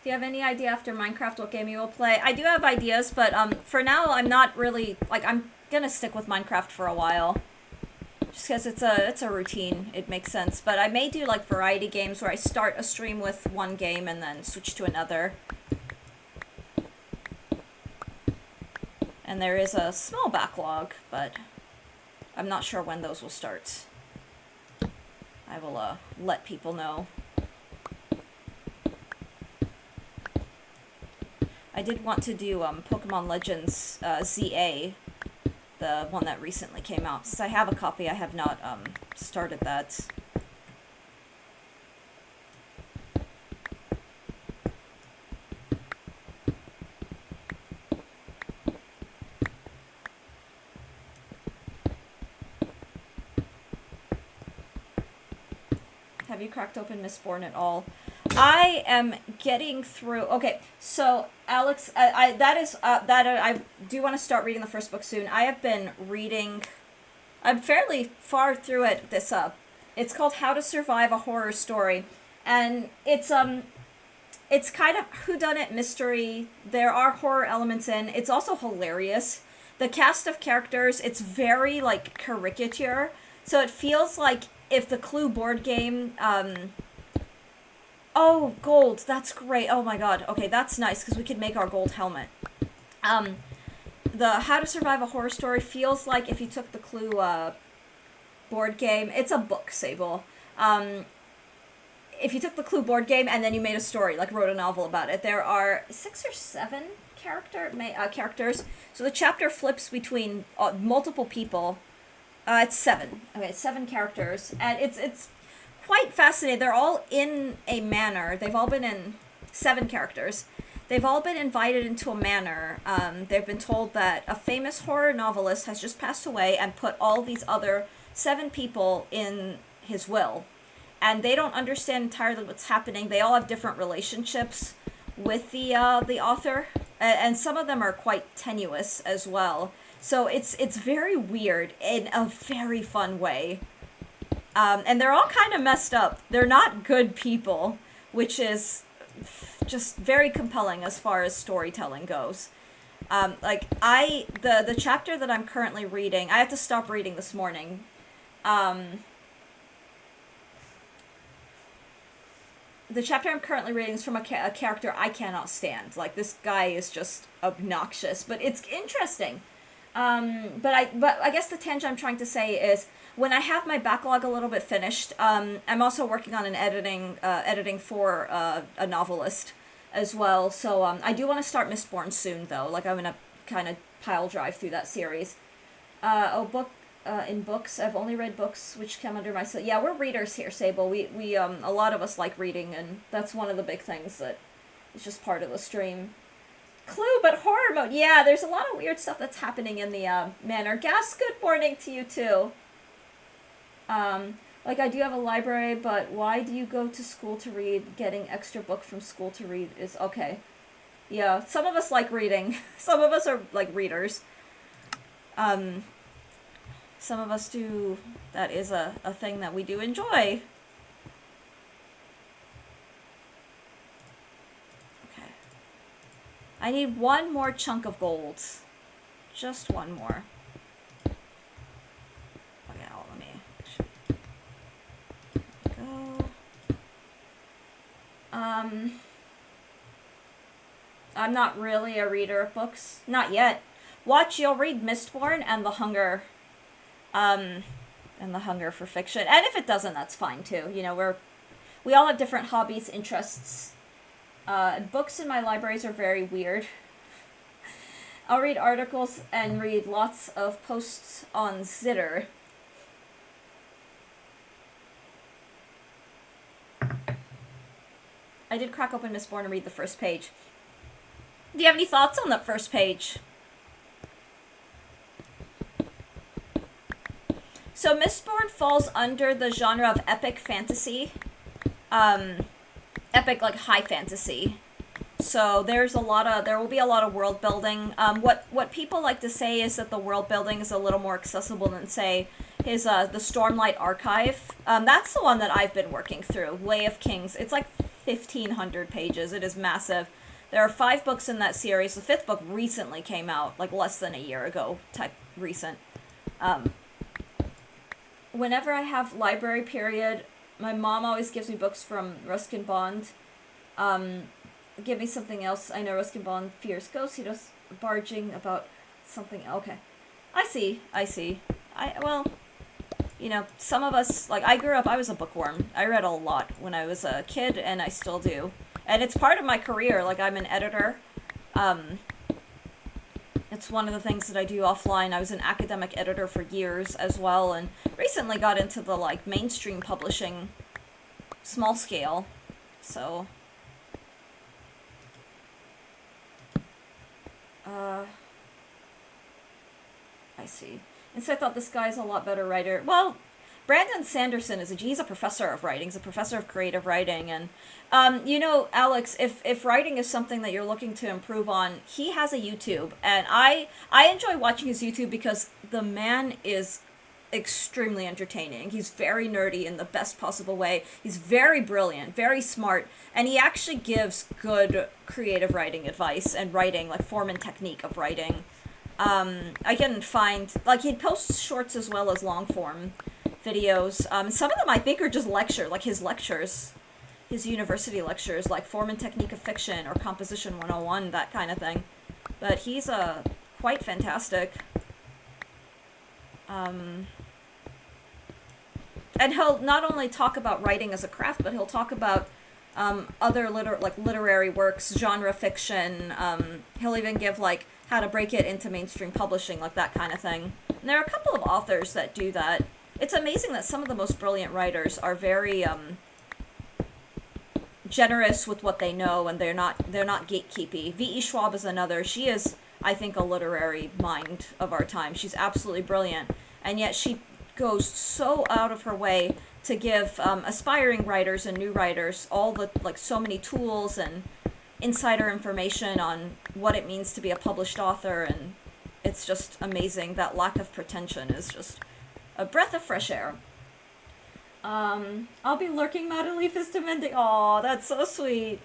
Do you have any idea after Minecraft what game you will play? I do have ideas, but for now I'm not really, like, I'm gonna stick with Minecraft for a while. Just because it's a routine, it makes sense. But I may do, like, variety games where I start a stream with one game and then switch to another. And there is a small backlog, but I'm not sure when those will start. I will, let people know. I did want to do Pokemon Legends ZA, the one that recently came out. Since I have a copy, I have not started that. Have you cracked open Mistborn at all? I am getting through. Okay, so Alex, I do want to start reading the first book soon. I have been reading. I'm fairly far through it. It's called How to Survive a Horror Story, and it's kind of whodunit mystery. There are horror elements in. It's also hilarious. The cast of characters, it's very like caricature, so it feels like if the Clue board game. Oh, gold. That's great. Oh my god. Okay, that's nice, because we could make our gold helmet. The How to Survive a Horror Story feels like if you took the Clue, board game. It's a book, Sable. If you took the Clue board game and then you made a story, like wrote a novel about it, there are 6 or 7 characters. So the chapter flips between multiple people. It's 7. Okay, it's 7 characters. And it's quite fascinating. They're all in a manor. They've all been in 7 characters. They've all been invited into a manor. They've been told that a famous horror novelist has just passed away and put all these other 7 people in his will. And they don't understand entirely what's happening. They all have different relationships with the author. And some of them are quite tenuous as well. So it's very weird in a very fun way. And they're all kind of messed up. They're not good people, which is just very compelling as far as storytelling goes. The chapter that I'm currently reading, I had to stop reading this morning. The chapter I'm currently reading is from a character I cannot stand. Like, this guy is just obnoxious, but it's interesting. But I guess the tangent I'm trying to say is, when I have my backlog a little bit finished, I'm also working on an editing for a novelist as well. So I do want to start Mistborn soon, though. Like, I'm gonna kind of pile drive through that series. In books, I've only read books which come under my... Yeah, we're readers here, Sable. We a lot of us like reading, and that's one of the big things that is just part of the stream. Clue, but horror mode. Yeah, there's a lot of weird stuff that's happening in the manor. Gas, good morning to you, too. Like, I do have a library, but why do you go to school to read? Getting extra book from school to read is okay. Yeah, some of us like reading. Some of us are, like, readers. Some of us do. That is a thing that we do enjoy. I need one more chunk of gold. Just one more. Okay, let me go. I'm not really a reader of books. Not yet. Watch, you'll read Mistborn and The Hunger. And The Hunger for fiction. And if it doesn't, that's fine too. You know, we all have different hobbies, interests. Books in my libraries are very weird. I'll read articles and read lots of posts on Zitter. I did crack open Mistborn and read the first page. Do you have any thoughts on that first page? So Mistborn falls under the genre of epic fantasy. Epic, like, high fantasy. So there will be a lot of world building. What people like to say is that the world building is a little more accessible than, say, his the Stormlight Archive. That's the one that I've been working through. Way of Kings. It's like 1,500 pages. It is massive. There are 5 books in that series. The 5th book recently came out, like less than a year ago, type recent. Whenever I have library period, my mom always gives me books from Ruskin Bond. Give me something else. I know Ruskin Bond fears ghosts. He does barging about something. Okay. I see. Well, you know, some of us, like, I was a bookworm. I read a lot when I was a kid, and I still do. And it's part of my career. Like, I'm an editor. It's one of the things that I do offline. I was an academic editor for years as well, and recently got into the, like, mainstream publishing small scale. So, I see. And so I thought this guy's a lot better writer. Well, Brandon Sanderson he's a professor of writing. He's a professor of creative writing. And, you know, Alex, if writing is something that you're looking to improve on, he has a YouTube. And I enjoy watching his YouTube because the man is extremely entertaining. He's very nerdy in the best possible way. He's very brilliant, very smart, and he actually gives good creative writing advice and writing, like, form and technique of writing. I can find, like, he posts shorts as well as long form videos. Some of them I think are just like his lectures, his university lectures, like Form and Technique of Fiction or Composition 101, that kind of thing. But he's quite fantastic. And he'll not only talk about writing as a craft, but he'll talk about other literary works, genre fiction. He'll even give, like, how to break it into mainstream publishing, like that kind of thing. And there are a couple of authors that do that. It's amazing that some of the most brilliant writers are very generous with what they know, and they're not gatekeepy. V.E. Schwab is another. She is, I think, a literary mind of our time. She's absolutely brilliant, and yet she goes so out of her way to give aspiring writers and new writers all the, like, so many tools and insider information on what it means to be a published author, and it's just amazing. That lack of pretension is just a breath of fresh air. I'll be lurking. Madeleine is demanding. Aw, that's so sweet.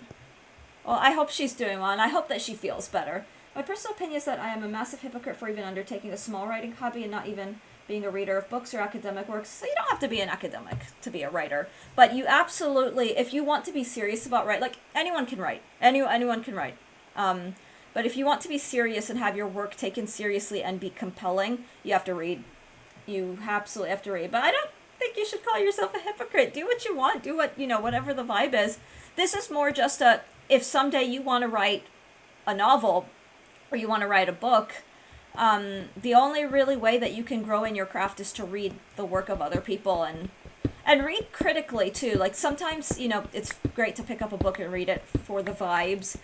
Well, I hope she's doing well, and I hope that she feels better. My personal opinion is that I am a massive hypocrite for even undertaking a small writing hobby and not even being a reader of books or academic works. So you don't have to be an academic to be a writer. But you absolutely, if you want to be serious about writing, like, anyone can write. Anyone can write. But if you want to be serious and have your work taken seriously and be compelling, you have to read. You absolutely have to read. But I don't think you should call yourself a hypocrite. Do what you want. Do what, whatever the vibe is. This is more just if someday you want to write a novel or you want to write a book, the only really way that you can grow in your craft is to read the work of other people and read critically too. Like, sometimes, it's great to pick up a book and read it for the vibes,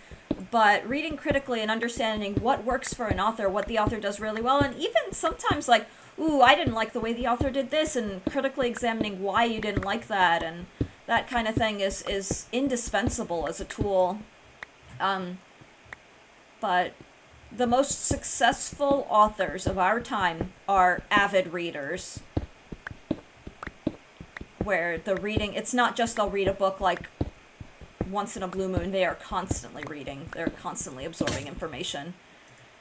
but reading critically and understanding what works for an author, what the author does really well, and even sometimes, like, ooh, I didn't like the way the author did this, and critically examining why you didn't like that, and that kind of thing is indispensable as a tool. But the most successful authors of our time are avid readers, where the reading, it's not just they'll read a book, like, once in a blue moon, they are constantly reading. They're constantly absorbing information.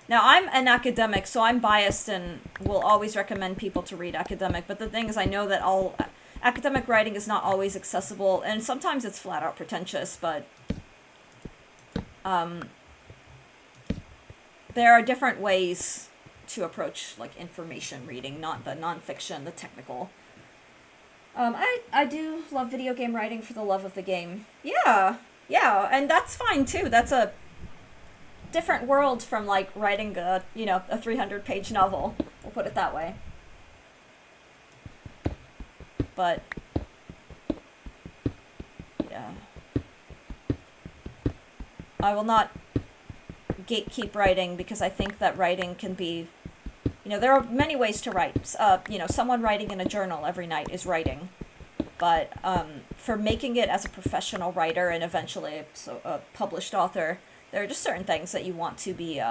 Now, I'm an academic, so I'm biased and will always recommend people to read academic. But the thing is, I know that all academic writing is not always accessible, and sometimes it's flat out pretentious, but there are different ways to approach like information reading, not the nonfiction, the technical. I do love video game writing for the love of the game. Yeah, and that's fine too. That's a different world from like writing a 300-page novel. We'll put it that way. But yeah, I will not gatekeep writing because I think that writing can be, there are many ways to write. Someone writing in a journal every night is writing. But for making it as a professional writer and eventually a published author, there are just certain things that you want to be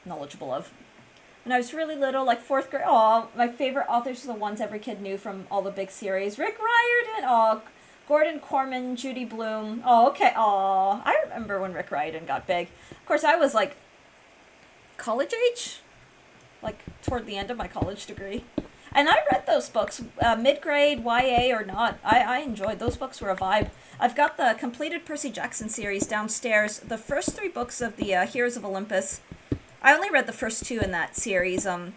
knowledgeable of. When I was really little, like 4th grade, my favorite authors are the ones every kid knew from all the big series. Rick Riordan, Gordon Corman, Judy Blume. Oh, okay, I remember when Rick Riordan got big. Of course, I was like college age, like toward the end of my college degree. And I read those books, mid-grade, YA or not. I enjoyed those books. Were a vibe. I've got the completed Percy Jackson series downstairs. The first 3 books of the Heroes of Olympus. I only read the first 2 in that series. I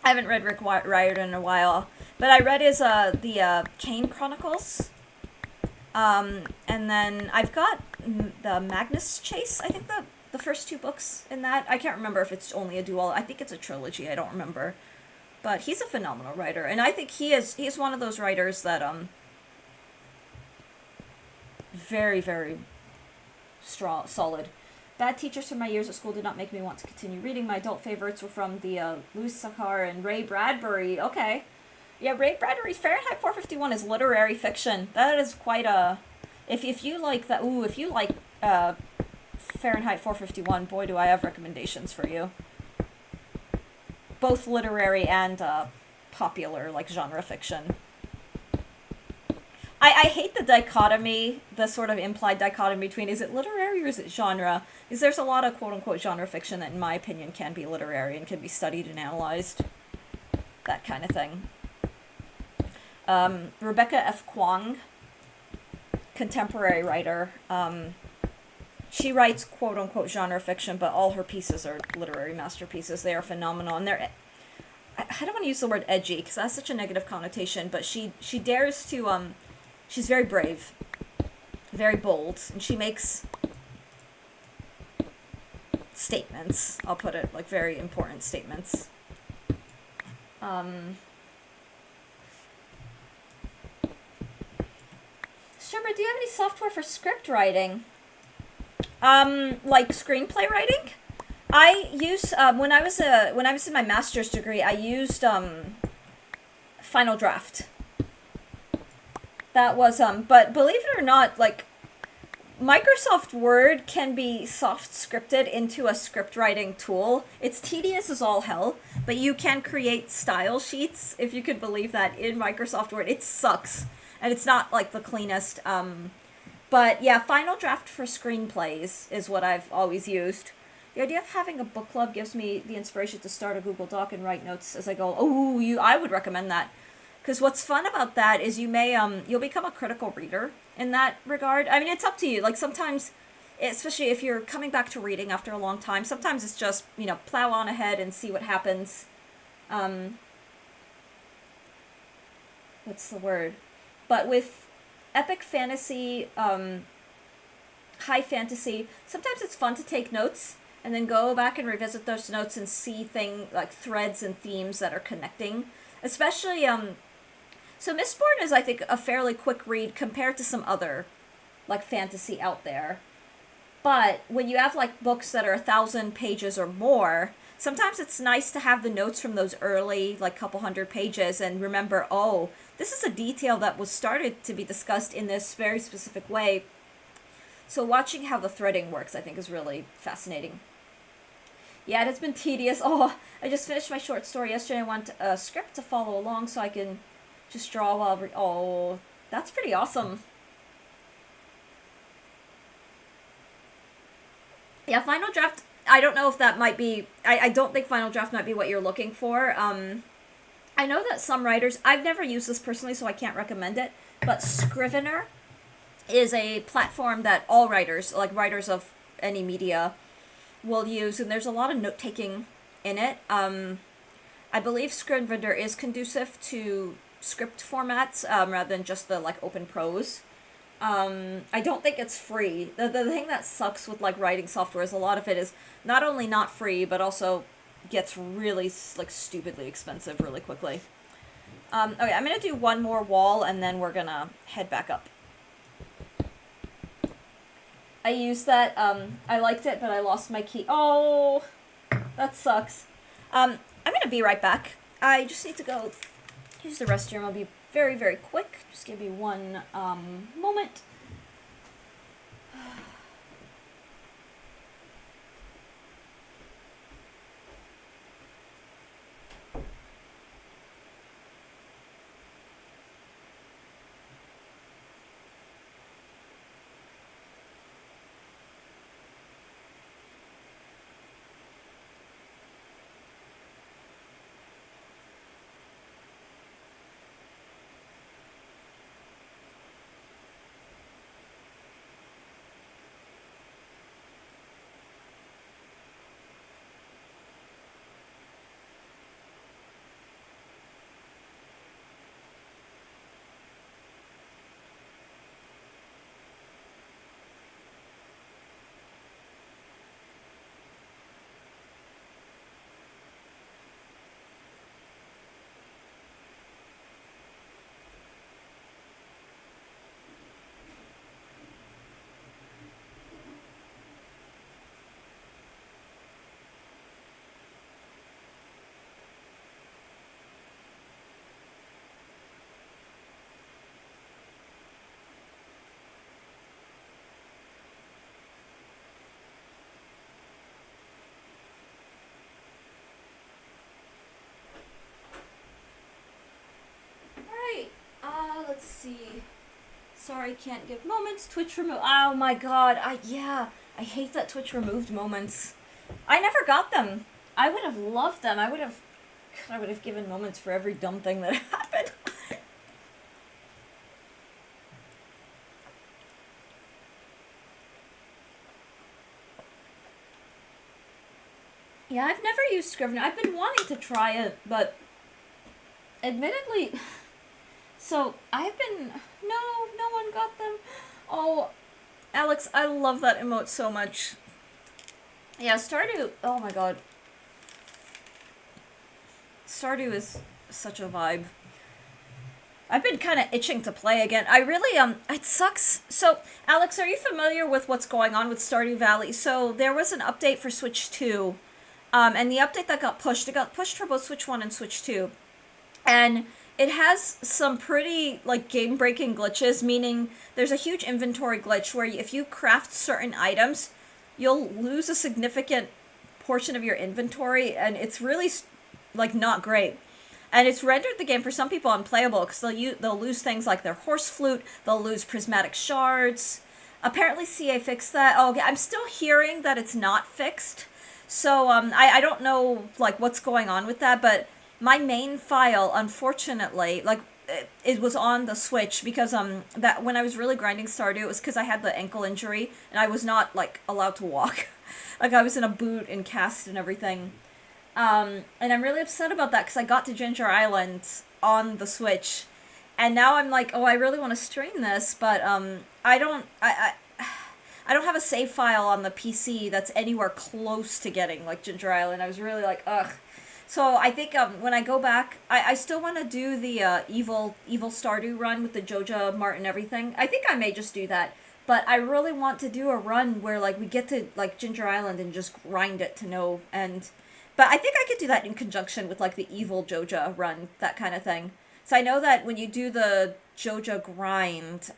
haven't read Rick Riordan in a while, but I read his the Kane Chronicles. And then I've got the Magnus Chase. I think the first 2 books in that. I can't remember if it's only a duology. I think it's a trilogy. I don't remember. But he's a phenomenal writer, and I think he's one of those writers that very, very solid. Bad teachers from my years at school did not make me want to continue reading. My adult favorites were from the Louis Sachar and Ray Bradbury. Okay. Yeah, Ray Bradbury's Fahrenheit 451 is literary fiction. That is quite a... If you like that... Ooh, if you like Fahrenheit 451, boy, do I have recommendations for you. Both literary and popular, like, genre fiction. I hate the dichotomy, the sort of implied dichotomy between is it literary or is it genre? Because there's a lot of quote-unquote genre fiction that, in my opinion, can be literary and can be studied and analyzed. That kind of thing. Rebecca F. Kuang, contemporary writer. She writes quote-unquote genre fiction, but all her pieces are literary masterpieces. They are phenomenal, and they're... I don't want to use the word edgy, because that's such a negative connotation, but she dares to... She's very brave, very bold, and she makes statements. I'll put it, like, very important statements. Sherber, do you have any software for script writing? Like screenplay writing? I use when I was in my master's degree, I used Final Draft. That was but believe it or not, like Microsoft Word can be soft scripted into a script writing tool. It's tedious as all hell, but you can create style sheets, if you could believe that, in Microsoft Word. It sucks, and it's not like the cleanest. But yeah, Final Draft for screenplays is what I've always used. The idea of having a book club gives me the inspiration to start a Google Doc and write notes as I go. I would recommend that. Because what's fun about that is you may, you'll become a critical reader in that regard. I mean, it's up to you. Like sometimes, especially if you're coming back to reading after a long time, sometimes it's just, plow on ahead and see what happens. What's the word? But with epic fantasy, high fantasy, sometimes it's fun to take notes and then go back and revisit those notes and see like threads and themes that are connecting. Especially, so Mistborn is, I think, a fairly quick read compared to some other, like, fantasy out there. But when you have, like, books that are 1,000 pages or more, sometimes it's nice to have the notes from those early, like, couple hundred pages and remember, this is a detail that was started to be discussed in this very specific way. So watching how the threading works, I think, is really fascinating. Yeah, it has been tedious. I just finished my short story yesterday. I want a script to follow along so I can just draw while... that's pretty awesome. Yeah, Final Draft. I don't know if that might be. I don't think Final Draft might be what you're looking for. I know that some writers. I've never used this personally, so I can't recommend it. But Scrivener is a platform that all writers, like writers of any media, will use, and there's a lot of note taking in it. I believe Scrivener is conducive to script formats rather than just the like open prose. I don't think it's free. The thing that sucks with like writing software is a lot of it is not only not free but also gets really like stupidly expensive really quickly. Okay, I'm gonna do one more wall and then we're gonna head back up. I used that. I liked it, but I lost my key. Oh, that sucks. I'm gonna be right back. I just need to go use the restroom. I'll be very, very quick. Just give me one moment. Alright, let's see. Sorry, can't give moments. Twitch remove. Oh my god. Yeah. I hate that Twitch removed moments. I never got them. I would have loved them. I would have given moments for every dumb thing that happened. Yeah, I've never used Scrivener. I've been wanting to try it, but admittedly, so I've been no one got them. Oh, Alex, I love that emote so much. Yeah, Stardew. Oh my god, Stardew is such a vibe. I've been kind of itching to play again. I really it sucks. So, Alex, are you familiar with what's going on with Stardew Valley? So there was an update for Switch 2, and the update that it got pushed for both Switch 1 and Switch 2. And it has some pretty like game breaking glitches, meaning there's a huge inventory glitch where if you craft certain items, you'll lose a significant portion of your inventory, and it's really like not great. And it's rendered the game for some people unplayable because they'll lose things like their horse flute, they'll lose prismatic shards. Apparently, CA fixed that. Oh, okay. I'm still hearing that it's not fixed, so I don't know like what's going on with that, but my main file, unfortunately, like it was on the Switch because that when I was really grinding Stardew, it was because I had the ankle injury and I was not like allowed to walk, like I was in a boot and cast and everything. And I'm really upset about that because I got to Ginger Island on the Switch, and now I'm like, oh, I really want to stream this, but I don't have a save file on the PC that's anywhere close to getting like Ginger Island. I was really like, ugh. So I think when I go back, I still want to do the evil Stardew run with the Joja Mart and everything. I think I may just do that. But I really want to do a run where like we get to like Ginger Island and just grind it to no end. But I think I could do that in conjunction with like the evil Joja run, that kind of thing. So I know that when you do the Joja grind,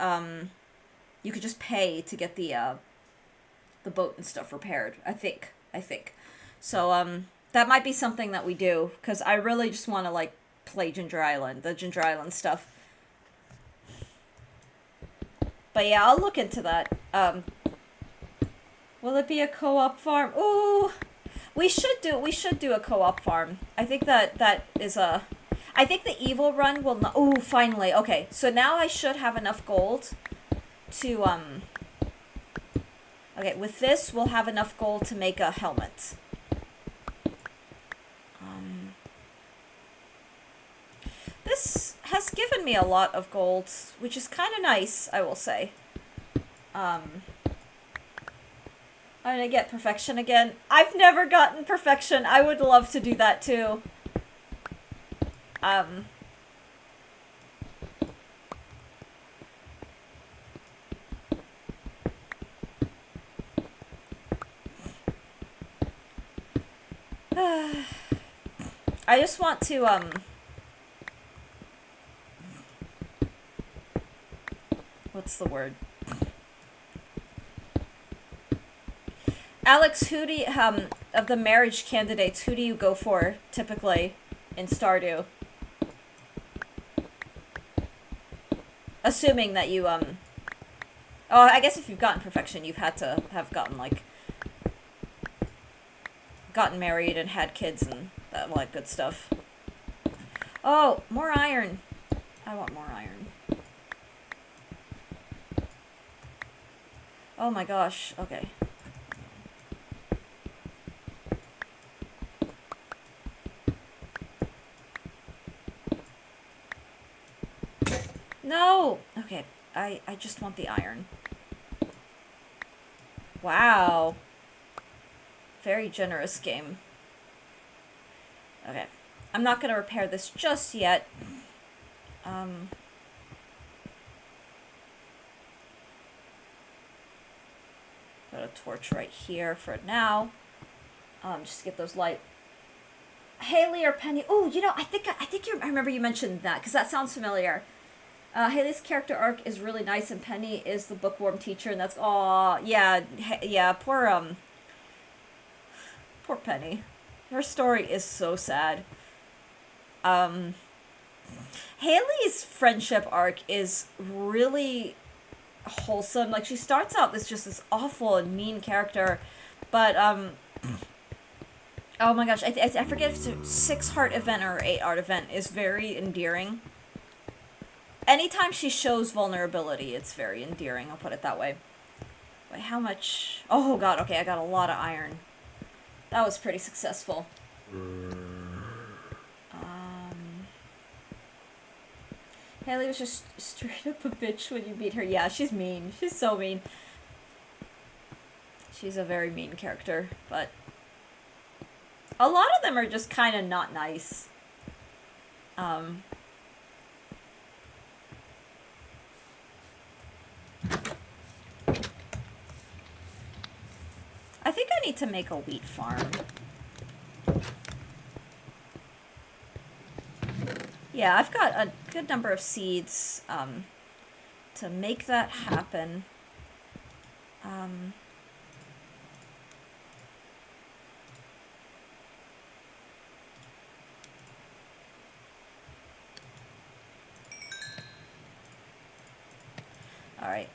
you could just pay to get the boat and stuff repaired. I think. So that might be something that we do because I really just want to like play the Ginger Island stuff. But yeah, I'll look into that. Will it be a co-op farm? Ooh, we should do a co-op farm. I think that is a. I think the evil run will not. Ooh, finally. Okay, so now I should have enough gold to Okay, with this we'll have enough gold to make a helmet. This has given me a lot of gold, which is kind of nice, I will say. I'm gonna get perfection again. I've never gotten perfection. I would love to do that too. I just want to, what's the word? Alex, who do you, of the marriage candidates, who do you go for, typically, in Stardew? Assuming that you, oh, I guess if you've gotten perfection, you've had to have gotten, like, gotten married and had kids and all that good stuff. Oh, more iron. I want more iron. Oh my gosh, okay. No! Okay, I just want the iron. Wow. Very generous game. Okay. I'm not gonna repair this just yet. Put a torch right here for now. Just to get those light. Haley or Penny? Oh, you know, I think I remember you mentioned that because that sounds familiar. Haley's character arc is really nice, and Penny is the bookworm teacher, and that's yeah, poor Penny. Her story is so sad. Haley's friendship arc is really wholesome. Like, she starts out as just this awful and mean character, but oh my gosh, I forget if it's a 6 heart event or 8 heart event is very endearing. Anytime she shows vulnerability, it's very endearing, I'll put it that way. Wait, how much? Oh god, okay, I got a lot of iron. That was pretty successful. Haley was just straight up a bitch when you beat her. Yeah, she's mean. She's so mean. She's a very mean character, but a lot of them are just kind of not nice. I think I need to make a wheat farm. Yeah, I've got a good number of seeds to make that happen. Alright,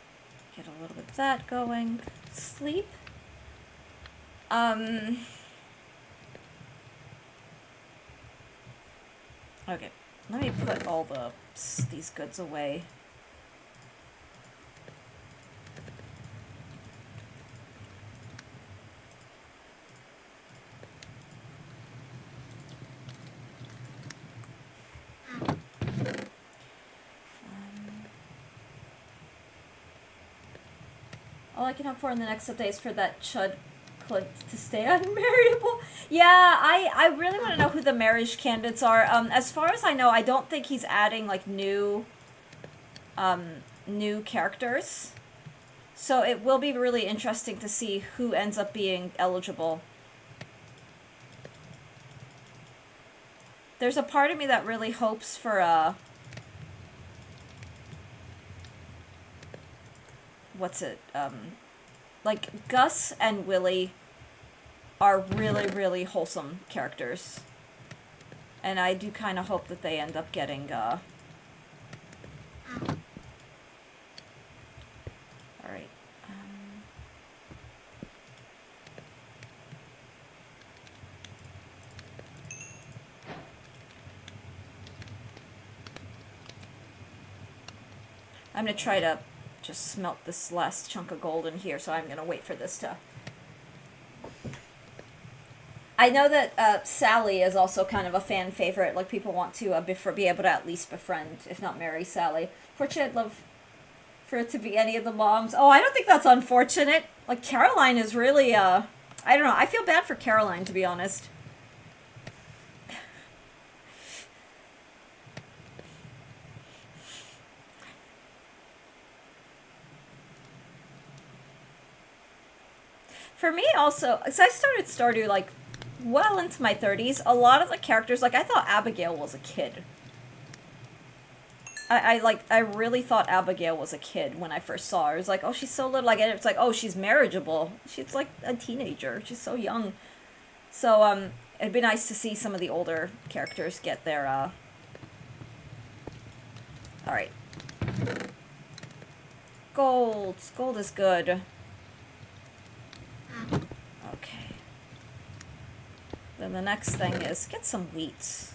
get a little bit of that going. Sleep. Okay, let me put all these goods away. All I can hope for in the next update is for that Chud clip to stay unmarriable. Yeah, I really want to know who the marriage candidates are. As far as I know, I don't think he's adding, like, new characters. So it will be really interesting to see who ends up being eligible. There's a part of me that really hopes for, what's it, like, Gus and Willy are really, really wholesome characters. And I do kind of hope that they end up getting, alright. I'm gonna try to just smelt this last chunk of gold in here, so I'm gonna wait for this to... I know that Sally is also kind of a fan favorite. Like, people want to be able to at least befriend, if not marry, Sally. Fortunately, I'd love for it to be any of the moms. Oh, I don't think that's unfortunate. Like, Caroline is really, I don't know. I feel bad for Caroline, to be honest. For me, also, because I started Stardew, like, well into my 30s, a lot of the characters, like, I thought Abigail was a kid. I really thought Abigail was a kid when I first saw her. It was like, oh, she's so little. Like, it's like, oh, she's marriageable. She's like a teenager. She's so young. So, it'd be nice to see some of the older characters get their, Alright. Gold. Gold is good. Okay. Then the next thing is get some wheat.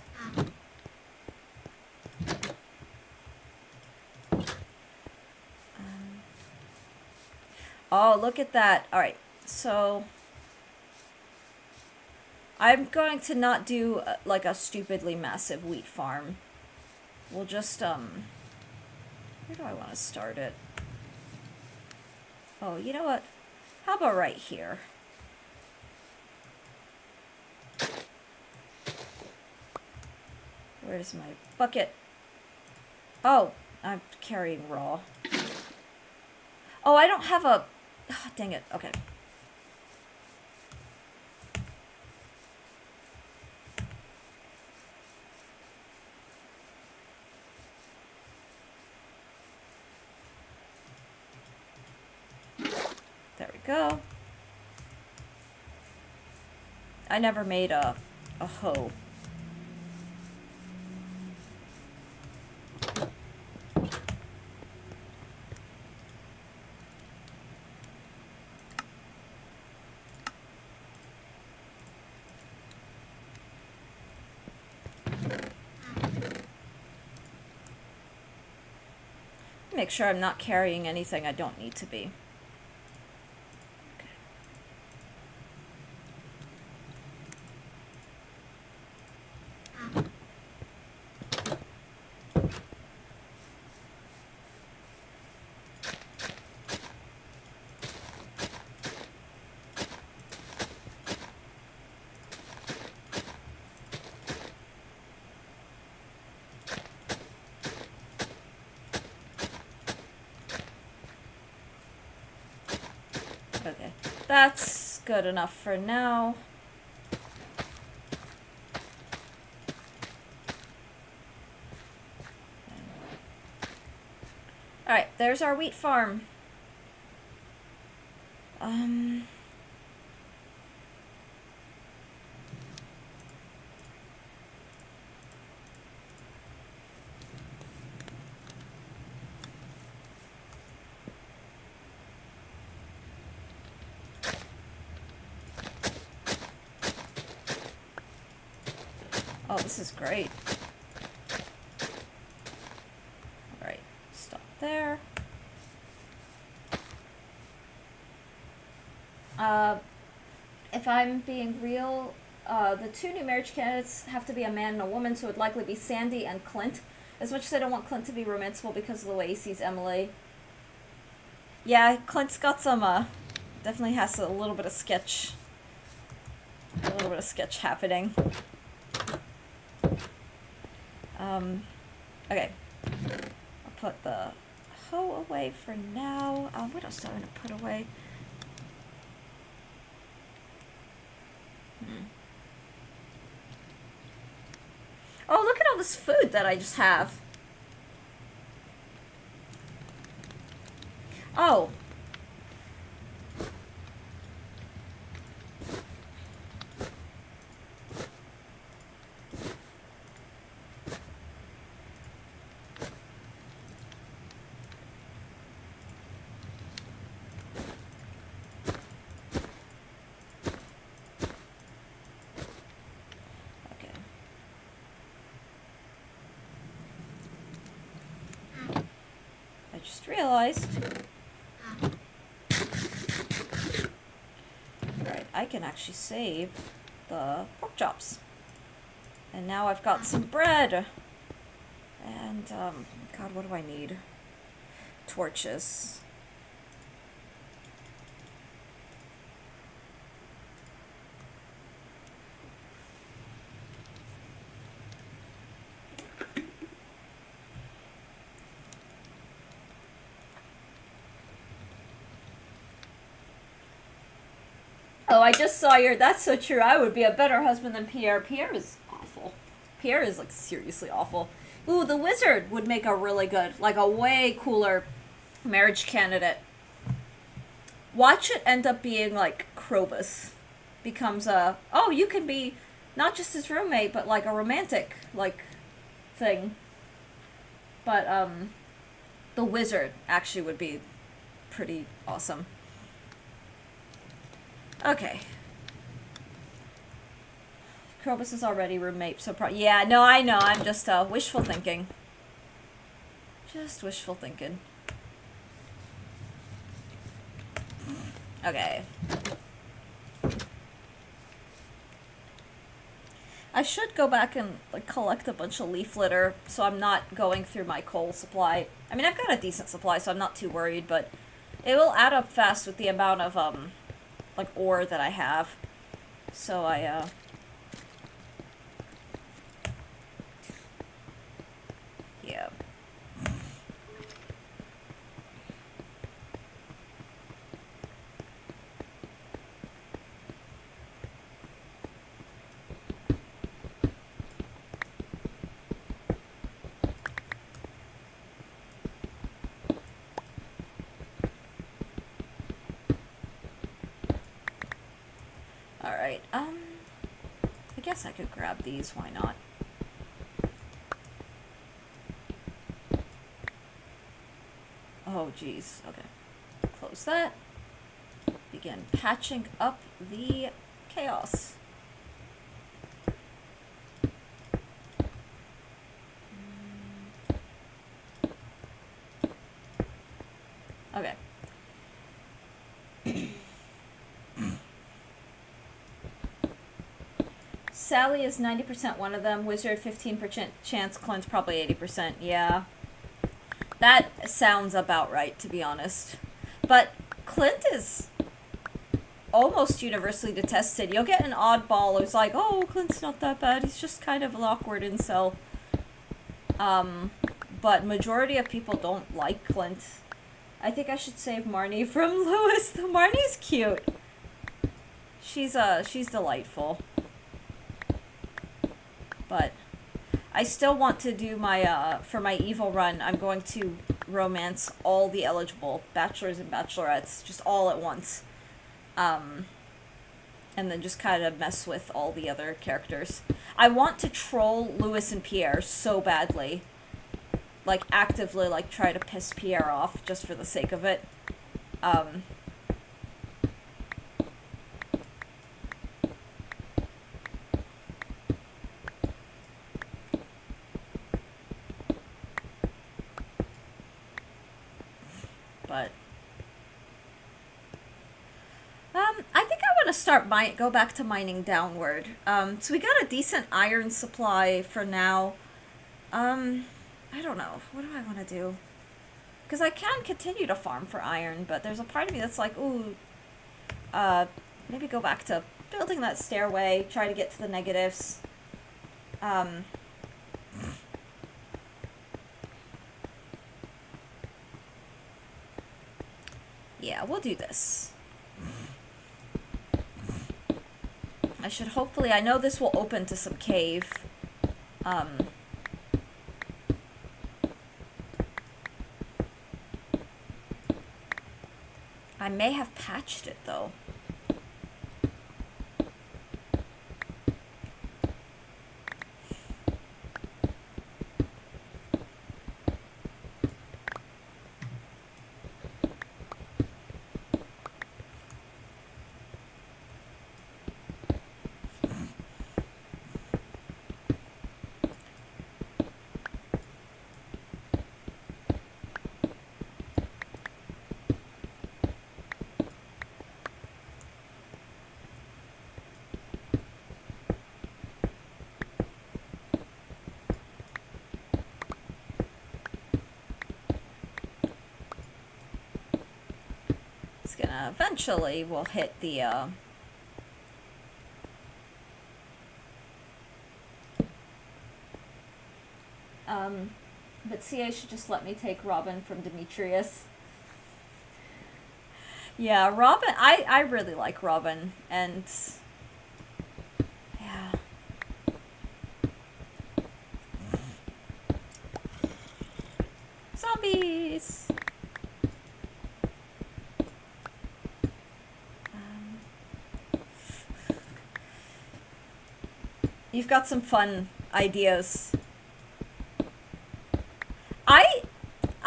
Oh, look at that. Alright, so... I'm going to not do, like, a stupidly massive wheat farm. We'll just, where do I want to start it? Oh, you know what? How about right here? Where's my bucket? Oh, I'm carrying raw. Oh, I don't have a... Oh, dang it. Okay. There we go. I never made a hoe. Make sure I'm not carrying anything I don't need to be. Okay, that's good enough for now. Alright, there's our wheat farm. Oh, this is great. Alright, stop there. If I'm being real, the two new marriage candidates have to be a man and a woman, so it would likely be Sandy and Clint. As much as I don't want Clint to be romanceable because of the way he sees Emily. Yeah, Clint's got some, definitely has a little bit of sketch. A little bit of sketch happening. Okay. I'll put the hoe away for now. What else do I want to put away? Oh, look at all this food that I just have. Oh. just realized. Right, I can actually save the pork chops. And now I've got some bread. And, God, what do I need? Torches. Oh, I just saw your. That's so true. I would be a better husband than Pierre. Pierre is awful. Pierre is, like, seriously awful. Ooh, the wizard would make a really good, like, a way cooler marriage candidate. Watch it end up being, like, Krobus. Becomes a. Oh, you can be not just his roommate, but, like, a romantic, like, thing. But, the wizard actually would be pretty awesome. Okay. Krobus is already roommate, so yeah, no, I know, I'm just, wishful thinking. Just wishful thinking. Okay. I should go back and, like, collect a bunch of leaf litter, so I'm not going through my coal supply. I mean, I've got a decent supply, so I'm not too worried, but it will add up fast with the amount of, like, ore that I have. So I, yeah. Alright, I guess I could grab these, why not? Oh, geez, okay. Close that. Begin patching up the chaos. Okay. Sally is 90% one of them. Wizard 15% chance. Clint's probably 80%. Yeah. That sounds about right, to be honest. But Clint is almost universally detested. You'll get an oddball who's like, oh, Clint's not that bad. He's just kind of an awkward incel. But majority of people don't like Clint. I think I should save Marnie from Lewis. Marnie's cute. She's delightful. But I still want to do my, for my evil run, I'm going to romance all the eligible bachelors and bachelorettes, just all at once. And then just kind of mess with all the other characters. I want to troll Lewis and Pierre so badly. Like, actively, like, try to piss Pierre off just for the sake of it. But I think I want to start go back to mining downward. So we got a decent iron supply for now. I don't know. What do I want to do? Because I can continue to farm for iron, but there's a part of me that's like, ooh, maybe go back to building that stairway, try to get to the negatives. Yeah, we'll do this. I should hopefully, I know this will open to some cave. I may have patched it, though. gonna eventually we'll hit the but CA should just let me take Robin from Demetrius. Yeah, Robin, I really like Robin, and yeah. Zombies! You've got some fun ideas.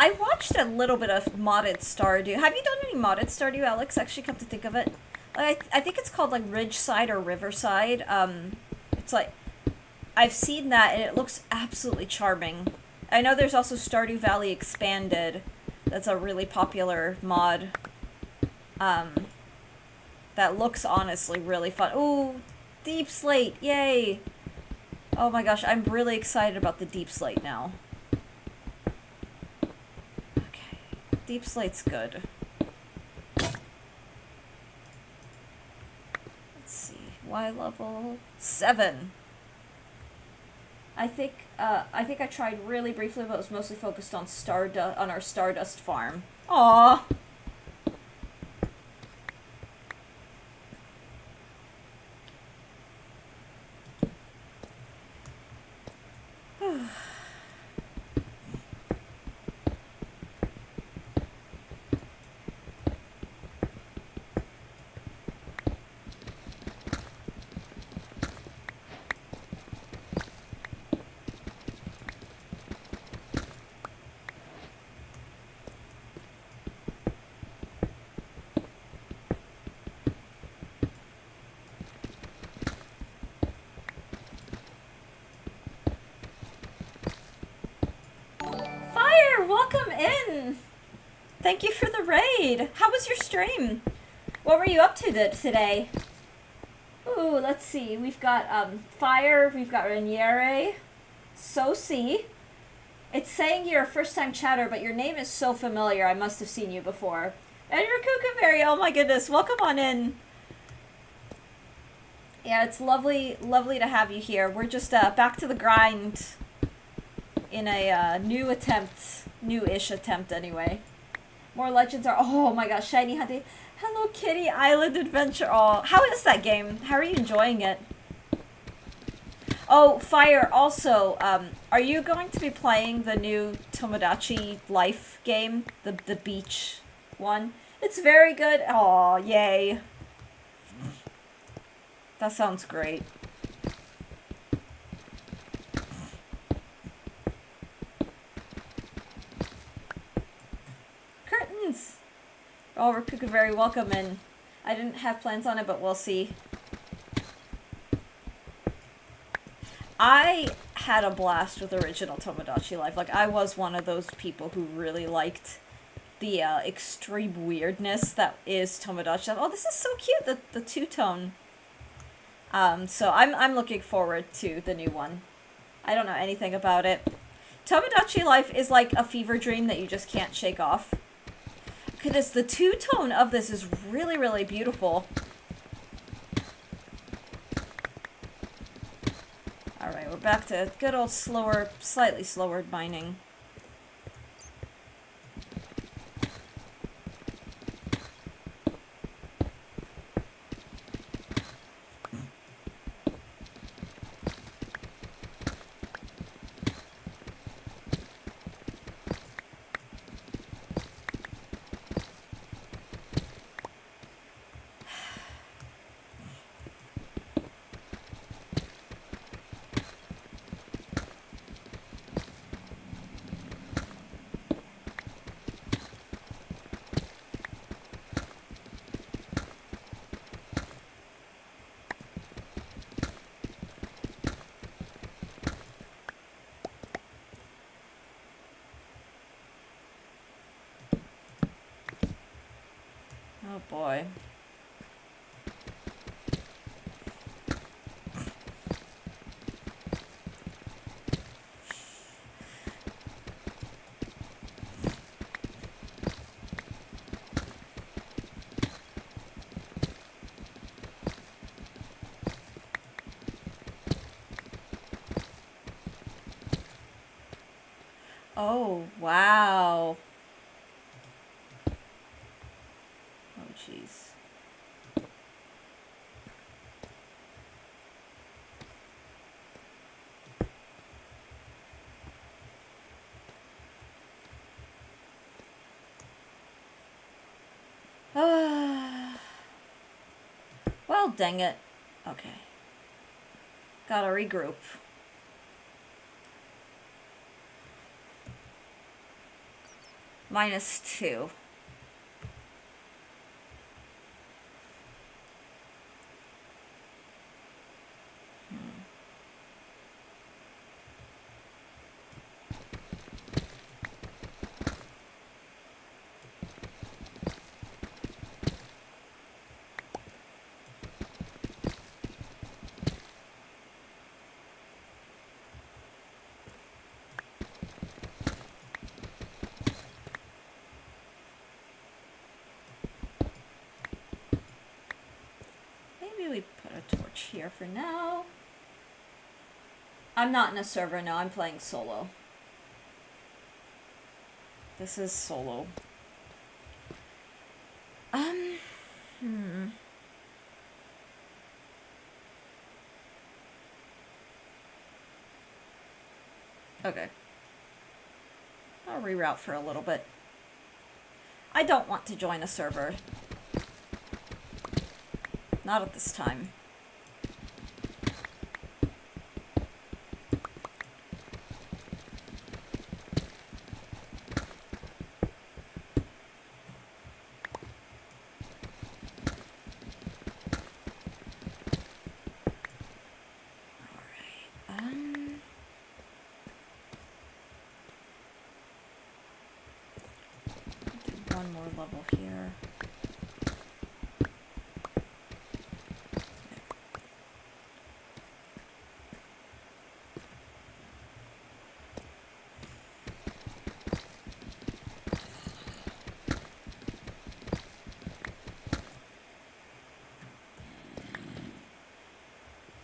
I watched a little bit of modded Stardew. Have you done any modded Stardew, Alex? Actually, come to think of it, I think it's called like Ridgeside or Riverside. It's like I've seen that and it looks absolutely charming. I know there's also Stardew Valley Expanded. That's a really popular mod. That looks honestly really fun. Ooh, Deep Slate! Yay! Oh my gosh, I'm really excited about the Deep Slate now. Deep Slate's good. Let's see. Y level 7. I think I tried really briefly, but it was mostly focused on our Stardust farm. Aww. Welcome in! Thank you for the raid! How was your stream? What were you up to today? Ooh, let's see. We've got Fire, we've got Raniere, Sosi. It's saying you're a first-time chatter, but your name is so familiar, I must have seen you before. And Rakukaberry, oh my goodness, welcome on in. Yeah, it's lovely to have you here. We're just back to the grind in a new-ish attempt anyway. More legends are, oh my gosh, Shiny Hunting. Hello Kitty Island Adventure. Oh, how is that game? How are you enjoying it? Oh, Fire, also, are you going to be playing the new Tomodachi Life game? The beach one? It's very good. Oh, yay. That sounds great. Curtains! Oh, Rakuka, very welcome, and I didn't have plans on it, but we'll see. I had a blast with original Tomodachi Life. Like, I was one of those people who really liked the extreme weirdness that is Tomodachi Life. Oh, this is so cute, the two-tone. So I'm looking forward to the new one. I don't know anything about it. Tomodachi Life is like a fever dream that you just can't shake off. Goodness, the two-tone of this is really, really beautiful. Alright, we're back to good old slower, slightly slower mining. Oh boy. Oh, wow. Oh, jeez. Well, dang it. Okay. Gotta regroup. -2. Maybe we put a torch here for now. I'm not in a server now, I'm playing solo. This is solo. Okay. I'll reroute for a little bit. I don't want to join a server. Not at this time. One more level here.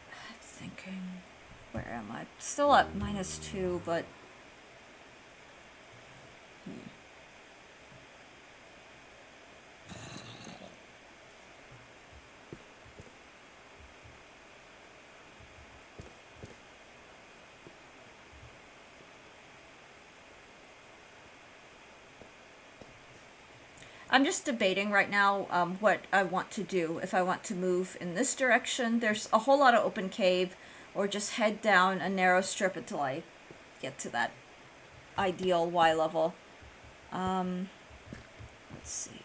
I'm thinking, where am I? Still at -2, but I'm just debating right now what I want to do. If I want to move in this direction, there's a whole lot of open cave, or just head down a narrow strip until I get to that ideal Y level. Let's see.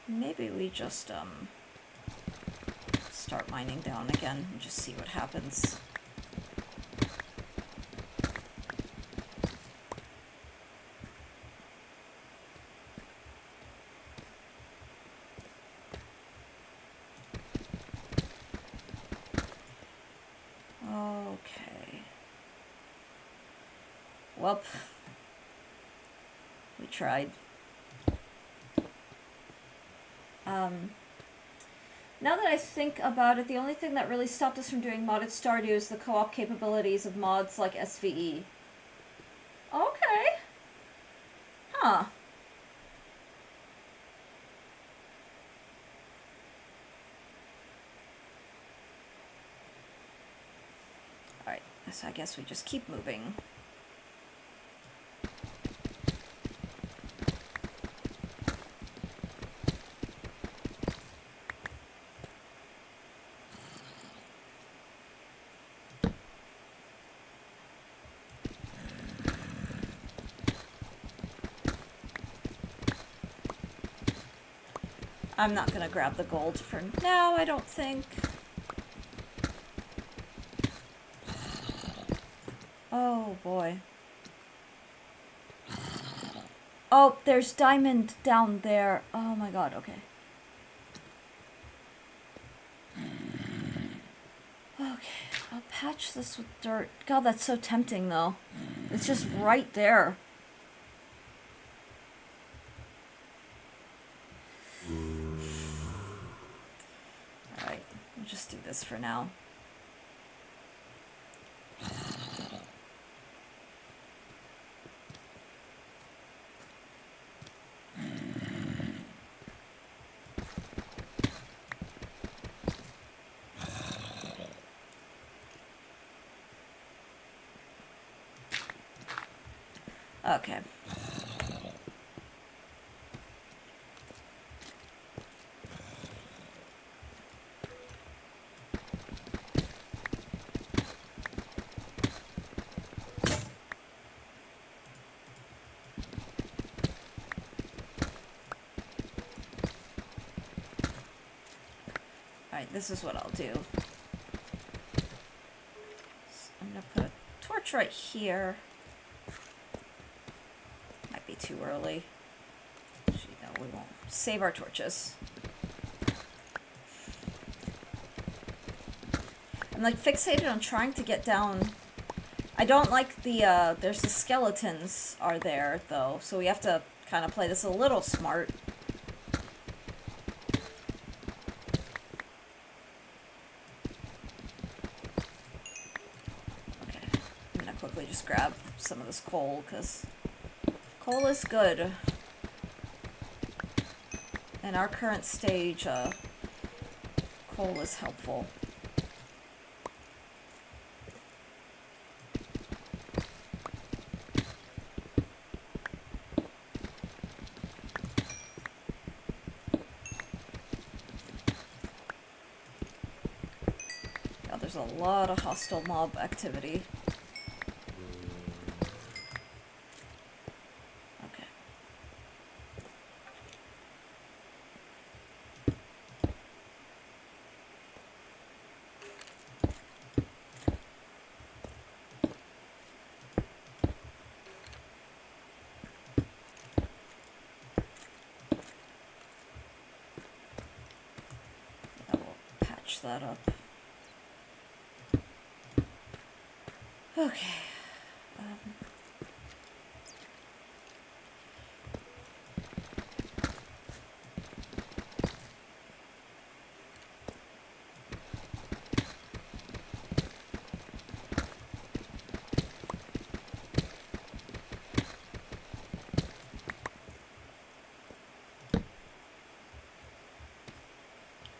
Maybe we just start mining down again and just see what happens. Okay. Well, we tried. Now that I think about it, the only thing that really stopped us from doing modded Stardew is the co-op capabilities of mods like SVE. Okay. Huh. Alright, so I guess we just keep moving. I'm not gonna grab the gold for now, I don't think. Oh boy. Oh, there's diamond down there. Oh my god, okay. Okay, I'll patch this with dirt. God, that's so tempting though. It's just right there. Alright, we'll just do this for now. Okay. Alright, this is what I'll do. So I'm gonna put a torch right here. Might be too early. Actually, no, we won't. Save our torches. I'm like fixated on trying to get down. I don't like the, there's the skeletons are there though, so we have to kind of play this a little smart. Okay, I'm gonna quickly just grab some of this coal, because coal is good. In our current stage, coal is helpful. God, there's a lot of hostile mob activity. Okay. I will patch that up. Okay.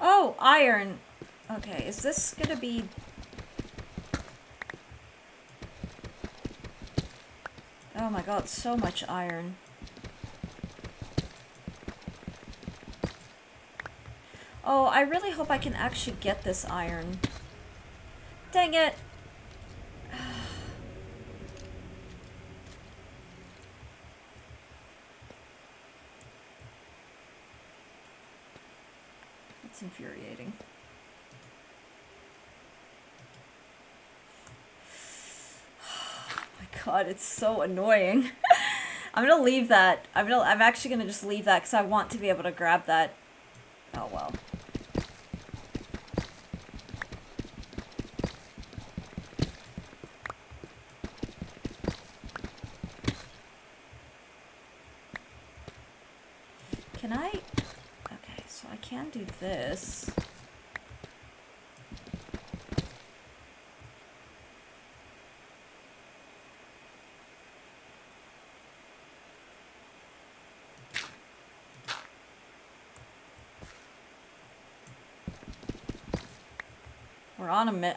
Oh, iron. Okay, is this gonna be... Oh my god, so much iron. Oh, I really hope I can actually get this iron. Dang it! That's infuriating. Oh my god, it's so annoying. I'm gonna leave that. I'm actually gonna just leave that because I want to be able to grab that. Oh well. Can I? Okay, so I can do this.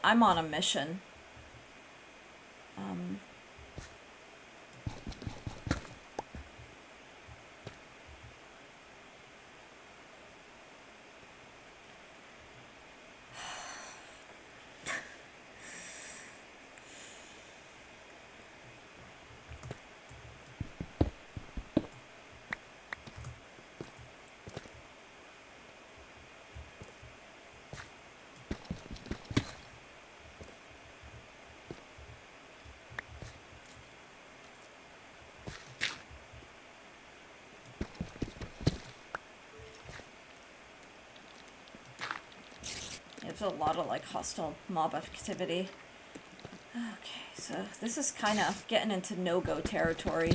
I'm on a mission. There's a lot of like hostile mob activity. Okay, so this is kind of getting into no-go territory.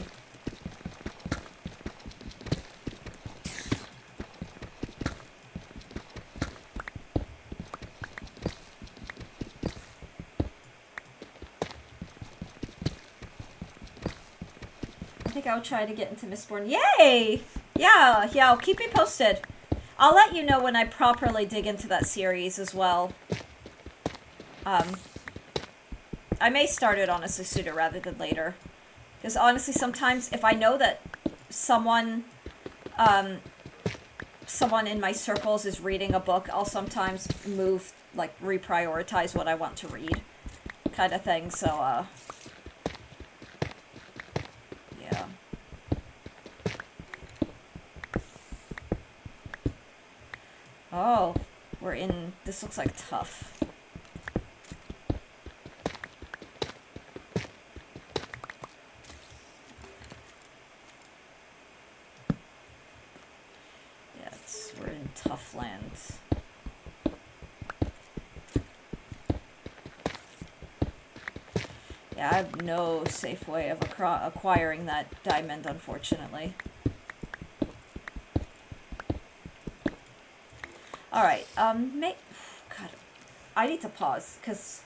I think I'll try to get into Mistborn. Yay! Yeah, I'll keep you posted. I'll let you know when I properly dig into that series as well. I may start it honestly sooner rather than later. Because honestly, sometimes if I know that someone, um, someone in my circles is reading a book, I'll sometimes move, like, reprioritize what I want to read, kind of thing. So, yeah. Oh, we're in. This looks like tough. We're in tough lands. Yeah, I have no safe way of acquiring that diamond, unfortunately. Alright, God, I need to pause, because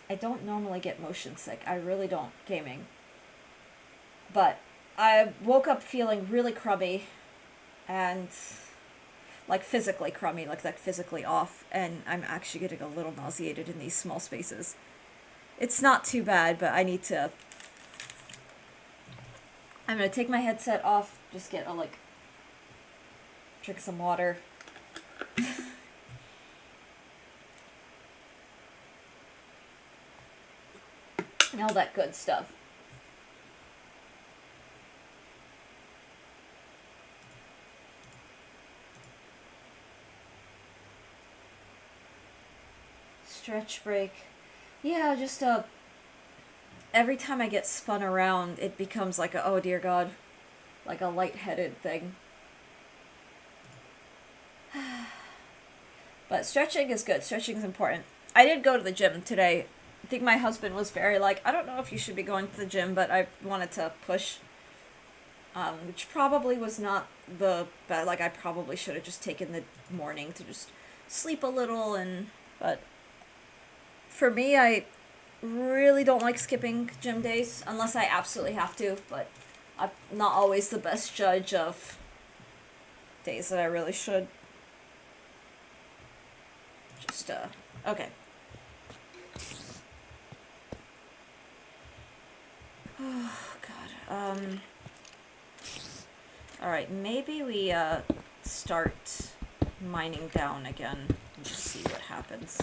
I don't normally get motion sick. I really don't, gaming. But I woke up feeling really crummy, and like physically crummy, like physically off, and I'm actually getting a little nauseated in these small spaces. It's not too bad, but I need to... I'm gonna take my headset off, just get a, drink some water. And all that good stuff. Stretch break. Yeah, just every time I get spun around, it becomes like a, oh dear God, like a lightheaded thing. But stretching is good. Stretching is important. I did go to the gym today. I think my husband was very like, I don't know if you should be going to the gym, but I wanted to push. Which probably was not the best. Like, I probably should have just taken the morning to just sleep a little, but for me, I really don't like skipping gym days unless I absolutely have to, but I'm not always the best judge of days that I really should. Just, okay. Oh, God. Alright, maybe we, start mining down again and just see what happens.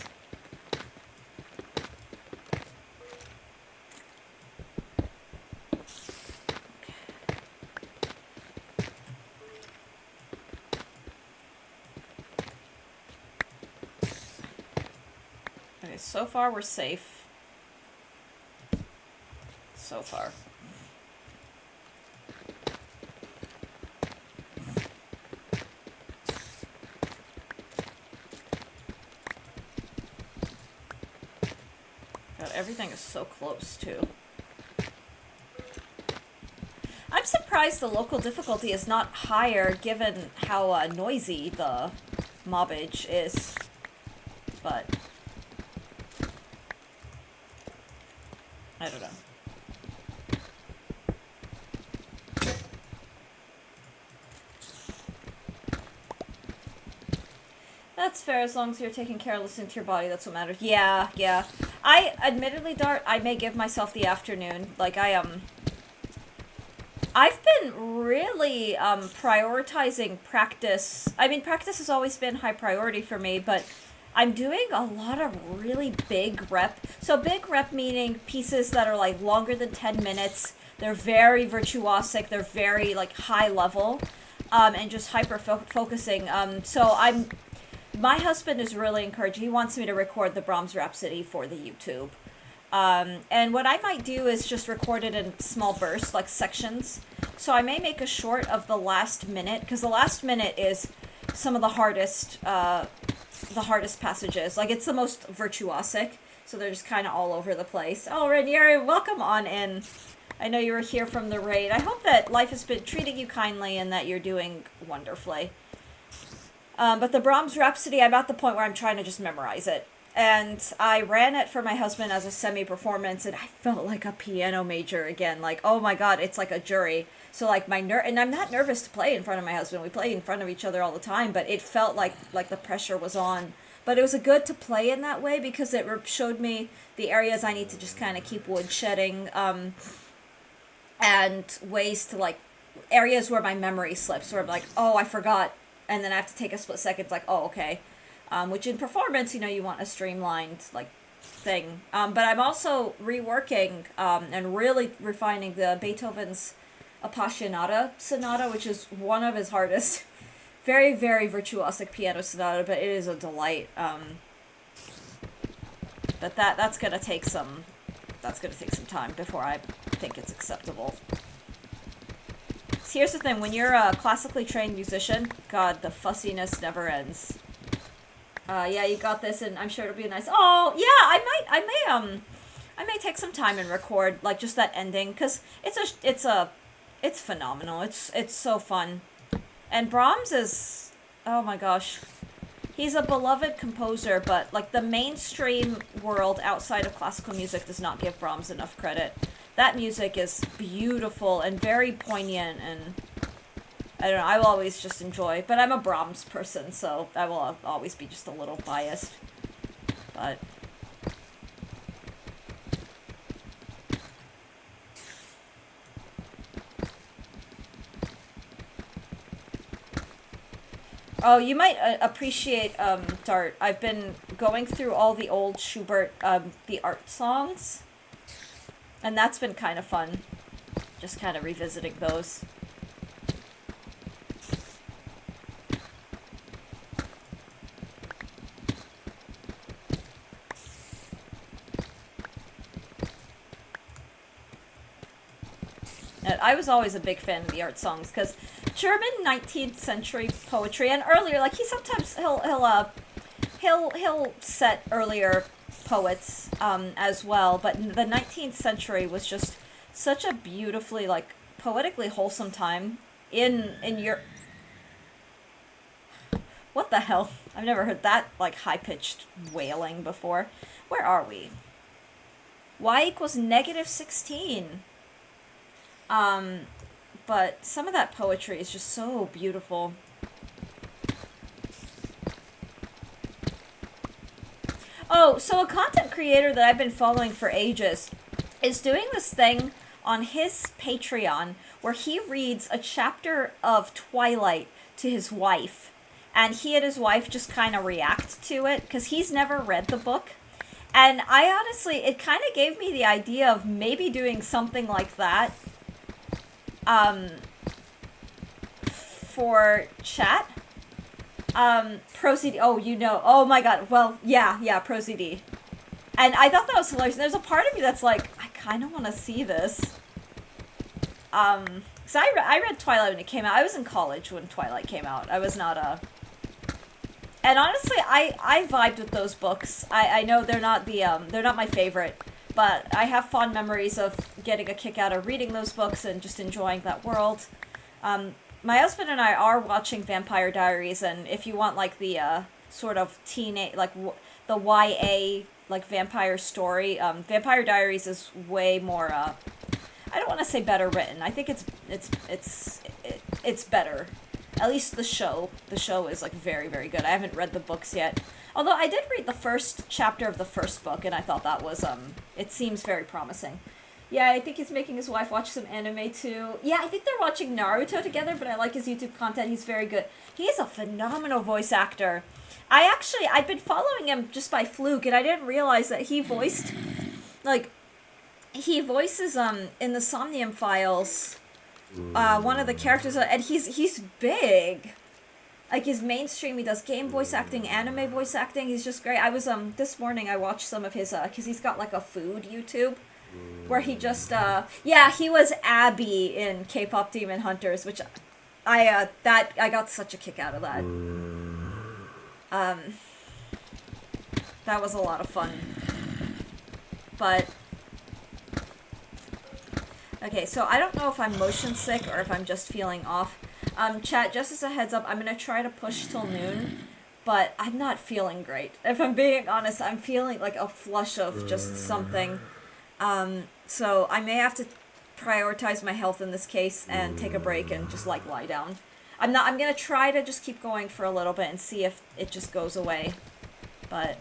Okay, so far we're safe. So far. God, everything is so close, too. I'm surprised the local difficulty is not higher given how noisy the mobbage is. But I don't know. That's fair, as long as you're taking care of listening to your body, that's what matters. Yeah, yeah. Admittedly, Dart, I may give myself the afternoon. Like, I've been really, prioritizing practice. I mean, practice has always been high priority for me, but I'm doing a lot of really big rep. So big rep meaning pieces that are, like, longer than 10 minutes. They're very virtuosic. They're very, like, high level, and just hyper-focusing. My husband is really encouraging. He wants me to record the Brahms Rhapsody for the YouTube. And what I might do is just record it in small bursts, like sections. So I may make a short of the last minute, because the last minute is some of the hardest passages. Like, it's the most virtuosic, so they're just kind of all over the place. Oh, Ranieri, welcome on in. I know you were here from the raid. I hope that life has been treating you kindly and that you're doing wonderfully. But the Brahms Rhapsody, I'm at the point where I'm trying to just memorize it. And I ran it for my husband as a semi-performance, and I felt like a piano major again. Like, oh my God, it's like a jury. So, like, and I'm not nervous to play in front of my husband. We play in front of each other all the time, but it felt like the pressure was on but it was a good to play in that way because it showed me the areas I need to just kind of keep wood shedding, and ways to like areas where my memory slips, where I'm like, oh, I forgot, and then I have to take a split second. It's like, oh, okay. Which in performance, you want a streamlined like thing. But I'm also reworking and really refining the Beethoven's Appassionata Sonata, which is one of his hardest. Very, very virtuosic piano sonata, but it is a delight. But that's gonna take some time before I think it's acceptable. So here's the thing: when you're a classically trained musician, God, the fussiness never ends. Yeah, you got this, and I'm sure it'll be nice. Oh, yeah, I may take some time and record like just that ending, cause it's phenomenal. It's so fun. And Brahms is, oh my gosh, he's a beloved composer, but like the mainstream world outside of classical music does not give Brahms enough credit. That music is beautiful and very poignant, and I don't know, I will always just enjoy, but I'm a Brahms person, so I will always be just a little biased, but... Oh, you might appreciate, Dart. I've been going through all the old Schubert, the art songs. And that's been kind of fun. Just kind of revisiting those. And I was always a big fan of the art songs, because German 19th century poetry, and earlier, like, he'll set earlier poets, as well, but the 19th century was just such a beautifully, like, poetically wholesome time in your... What the hell? I've never heard that, like, high-pitched wailing before. Where are we? Y equals -16. But some of that poetry is just so beautiful. Oh, so a content creator that I've been following for ages is doing this thing on his Patreon where he reads a chapter of Twilight to his wife, and he and his wife just kind of react to it because he's never read the book. And I honestly, it kind of gave me the idea of maybe doing something like that for chat. ProCD, oh my god, well, yeah, ProCD. And I thought that was hilarious. There's a part of me that's like, I kind of want to see this. Because I read Twilight when it came out. I was in college when Twilight came out. I was not And honestly, I vibed with those books. I know they're not my favorite, but I have fond memories of getting a kick out of reading those books and just enjoying that world. My husband and I are watching Vampire Diaries, and if you want like the sort of teenage, like the YA like vampire story, Vampire Diaries is way more. I don't want to say better written. I think it's better. At least the show. The show is like very, very good. I haven't read the books yet. Although I did read the first chapter of the first book, and I thought that was it seems very promising. Yeah, I think he's making his wife watch some anime too. Yeah, I think they're watching Naruto together, but I like his YouTube content. He's very good. He is a phenomenal voice actor. I've been following him just by fluke, and I didn't realize that he voices, in the Somnium Files, one of the characters, and he's big. Like, he's mainstream, he does game voice acting, anime voice acting, he's just great. I was, this morning I watched some of his, cause he's got, like, a food YouTube, where he just, he was Abby in K-Pop Demon Hunters, which I got such a kick out of that. That was a lot of fun. But, okay, so I don't know if I'm motion sick or if I'm just feeling off. Chat, just as a heads up, I'm gonna try to push till noon, but I'm not feeling great. If I'm being honest, I'm feeling like a flush of just something. So I may have to prioritize my health in this case and take a break and just like lie down. I'm gonna try to just keep going for a little bit and see if it just goes away. But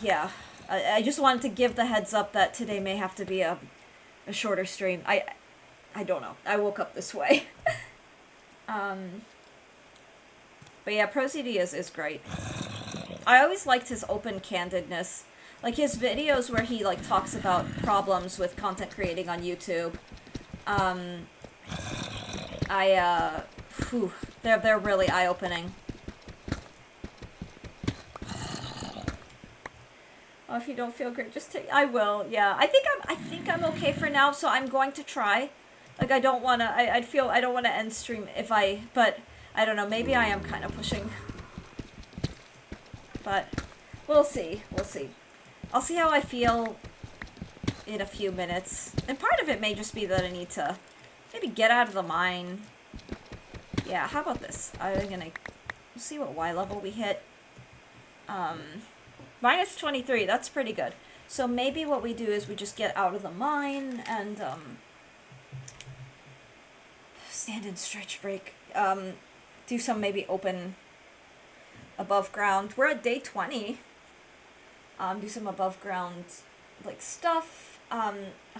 yeah, I just wanted to give the heads up that today may have to be a shorter stream. I don't know. I woke up this way. But yeah, ProZD is great. I always liked his open candidness. Like his videos where he like talks about problems with content creating on YouTube. They're really eye-opening. Oh, if you don't feel great, just take. I will. Yeah, I think I'm okay for now. So I'm going to try. Like I don't wanna. I don't wanna end stream if I. But I don't know. Maybe I am kind of pushing. But we'll see. We'll see. I'll see how I feel in a few minutes. And part of it may just be that I need to maybe get out of the mine. Yeah. How about this? I'm gonna. We'll see what Y level we hit. Minus 23, that's pretty good. So maybe what we do is we just get out of the mine and, stand and stretch break. Do some maybe open above ground. We're at day 20. Do some above ground, like, stuff. I'll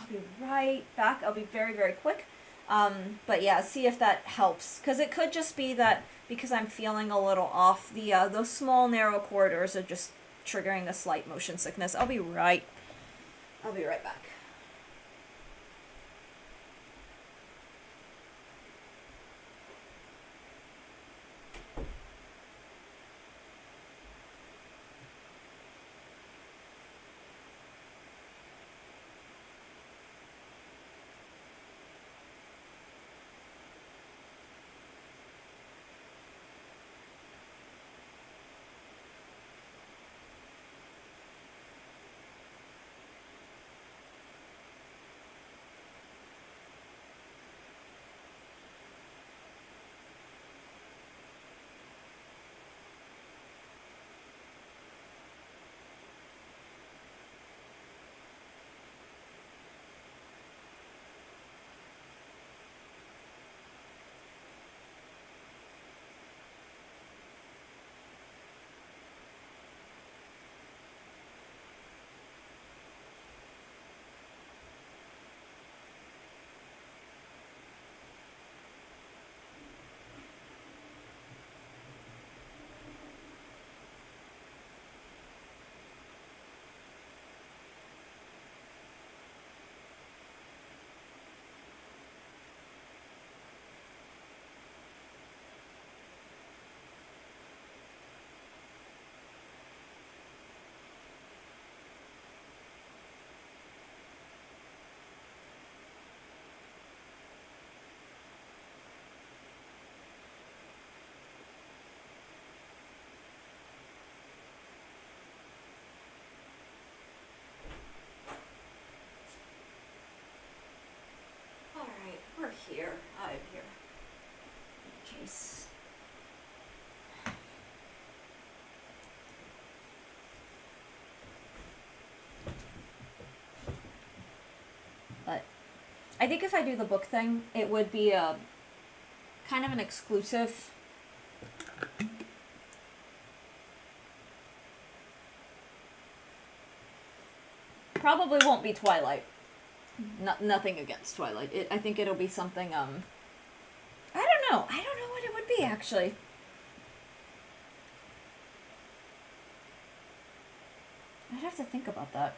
be right back. I'll be very, very quick. But yeah, see if that helps. Because it could just be that because I'm feeling a little off, those small, narrow corridors are just triggering a slight motion sickness. I'll be right back. We're here. I'm here. In case. But I think if I do the book thing, it would be a kind of an exclusive. Probably won't be Twilight. Nothing against Twilight. I think it'll be something, I don't know. I don't know what it would be, actually. I'd have to think about that.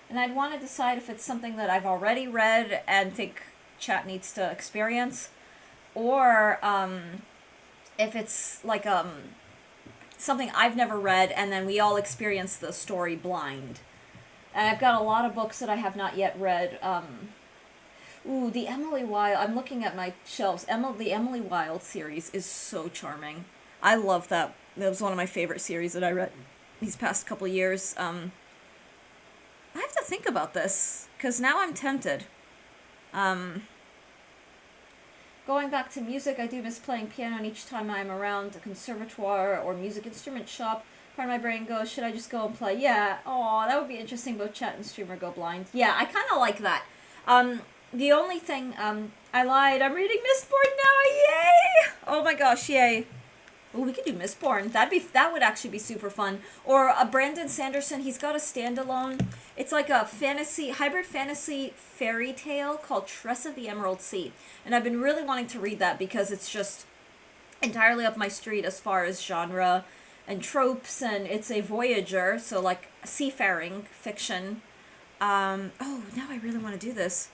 And I'd want to decide if it's something that I've already read and think chat needs to experience, or, if it's, like, something I've never read and then we all experience the story blind. And I've got a lot of books that I have not yet read. The Emily Wilde. I'm looking at my shelves. The Emily Wilde series is so charming. I love that. That was one of my favorite series that I read these past couple years. I have to think about this, because now I'm tempted. Going back to music, I do miss playing piano, and each time I'm around a conservatoire or music instrument shop, part of my brain goes, should I just go and play? Yeah, oh, that would be interesting, both chat and streamer go blind. Yeah, I kind of like that. The only thing, I lied, I'm reading Mistborn now, yay! Oh my gosh, yay. Oh, we could do Mistborn. That would actually be super fun. Or a Brandon Sanderson. He's got a standalone. It's like a hybrid fantasy fairy tale called Tress of the Emerald Sea. And I've been really wanting to read that because it's just entirely up my street as far as genre and tropes, and it's a voyager, so like seafaring fiction. Oh, now I really want to do this.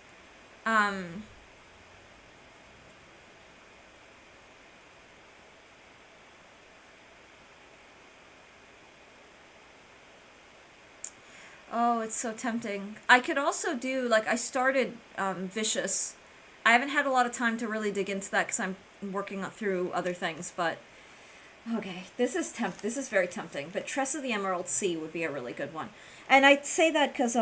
Oh, it's so tempting. I could also do, like, I started Vicious. I haven't had a lot of time to really dig into that because I'm working through other things, but okay, this is very tempting. But Tress of the Emerald Sea would be a really good one, and I say that because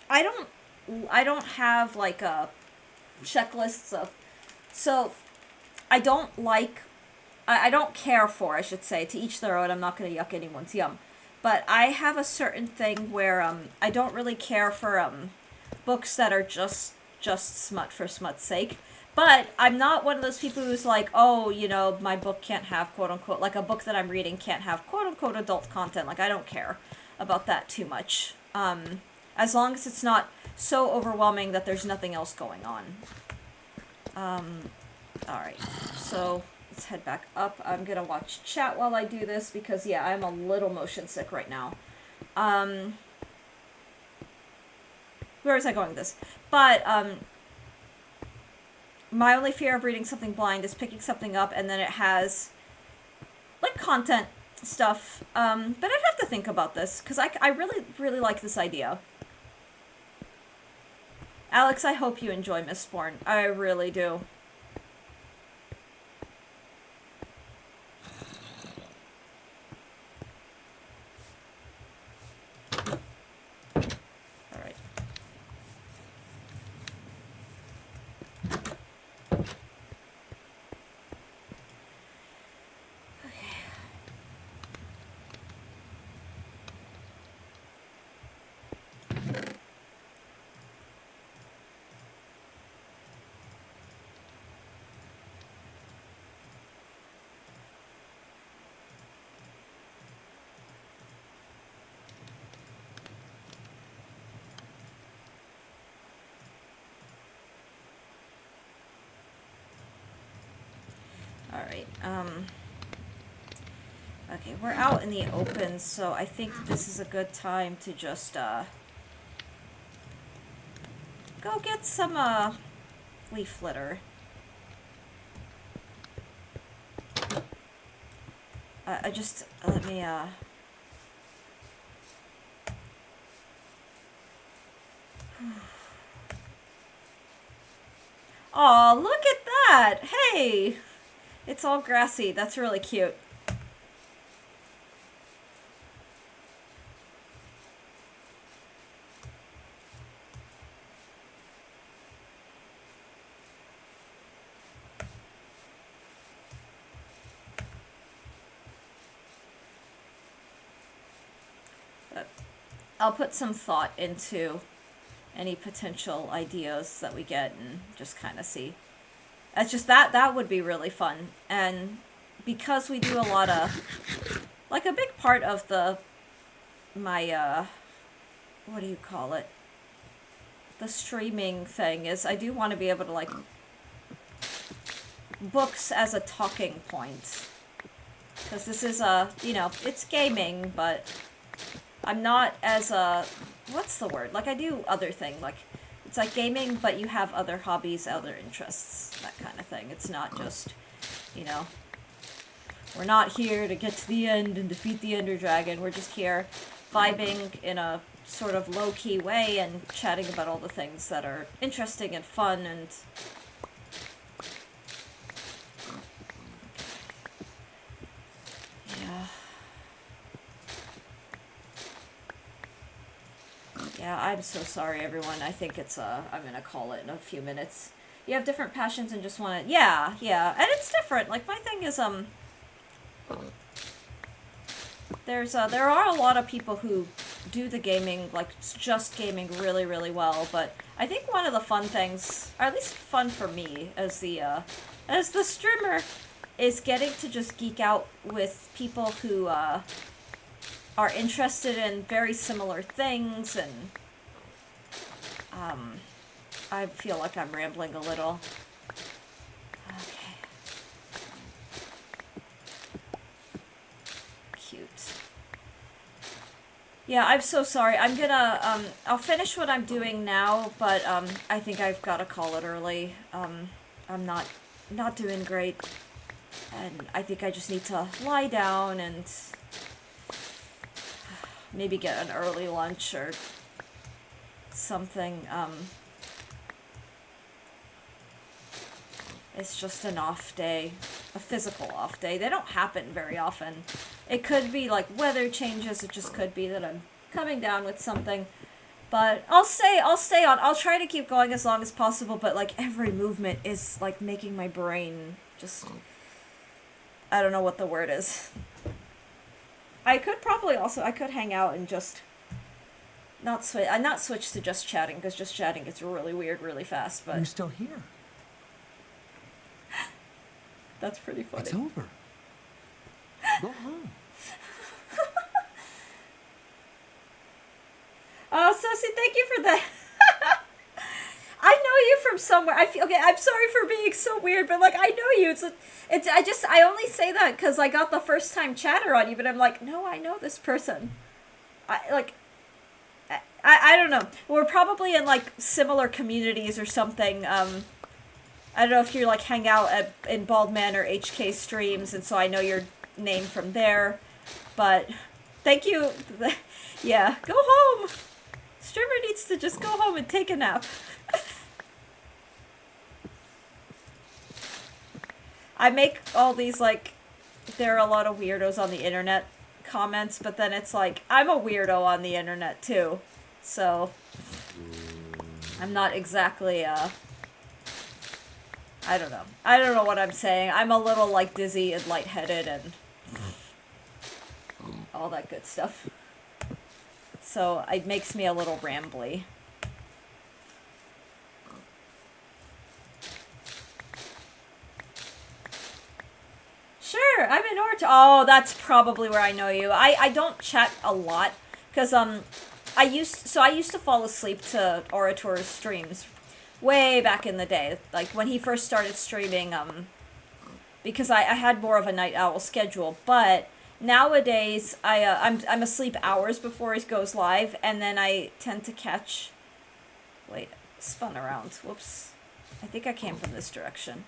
I don't have like a checklists of, so I don't like, I don't care for, I should say, to each their own. I'm not going to yuck anyone's yum. But I have a certain thing where I don't really care for books that are just smut for smut's sake. But I'm not one of those people who's like, oh, you know, my book can't have quote unquote, like a book that I'm reading can't have quote unquote adult content. Like, I don't care about that too much. As long as it's not so overwhelming that there's nothing else going on. Alright, so let's head back up. I'm gonna watch chat while I do this because, yeah, I'm a little motion sick right now. Where was I going with this? But, my only fear of reading something blind is picking something up and then it has, like, content stuff. But I'd have to think about this because I really, really like this idea. Alex, I hope you enjoy Mistborn. I really do. Alright. Alright, okay, we're out in the open, so I think this is a good time to just, go get some, leaf litter. Let me, Aw, look at that! Hey! It's all grassy. That's really cute. But I'll put some thought into any potential ideas that we get and just kind of see. That's just that would be really fun. And because we do a lot of, like, a big part of my what do you call it? The streaming thing is I do want to be able to, like, books as a talking point. Because this is you know, it's gaming, but I'm not as what's the word? Like, I do other thing, like, it's like gaming, but you have other hobbies, other interests, that kind of thing. It's not just, you know, we're not here to get to the end and defeat the Ender Dragon. We're just here vibing in a sort of low-key way and chatting about all the things that are interesting and fun and... Yeah. Yeah, I'm so sorry, everyone. I think it's, I'm gonna call it in a few minutes. You have different passions and just want to... Yeah, and it's different. Like, my thing is, there are a lot of people who do the gaming, like, just gaming really, really well, but I think one of the fun things, or at least fun for me, as the streamer, is getting to just geek out with people who are interested in very similar things, and I feel like I'm rambling a little. Okay. Cute. Yeah, I'm so sorry. I'm gonna, I'll finish what I'm doing now, but, I think I've gotta call it early. I'm not doing great, and I think I just need to lie down and maybe get an early lunch or something. It's just an off day, a physical off day. They don't happen very often. It could be like weather changes. It just could be that I'm coming down with something. But I'll stay on. I'll try to keep going as long as possible, but like every movement is like making my brain just, I don't know what the word is. I could probably also, I could hang out and just not switch to just chatting, because just chatting gets really weird really fast, but You're still here. that's pretty funny. It's over. Go home. Oh, Susie, thank you for that. I know you from somewhere. I feel okay. I'm sorry for being so weird, but like I know you. I only say that because I got the first time chatter on you, but I'm like, no, I know this person. I don't know. We're probably in like similar communities or something. I don't know if you like hang out in Bald Man or HK streams, and so I know your name from there. But thank you. Yeah, go home. Streamer needs to just go home and take a nap. I make all these like, there are a lot of weirdos on the internet comments, but then it's like, I'm a weirdo on the internet too. So, I'm not exactly, I don't know. I don't know what I'm saying. I'm a little, like, dizzy and lightheaded and all that good stuff. So, it makes me a little rambly. Sure, I'm in Orator. Oh, that's probably where I know you. I don't chat a lot, because, I used to fall asleep to Orator's streams way back in the day, like when he first started streaming, because I had more of a night owl schedule, but nowadays I'm asleep hours before he goes live, and then I tend to catch, wait, spun around, whoops, I think I came from this direction.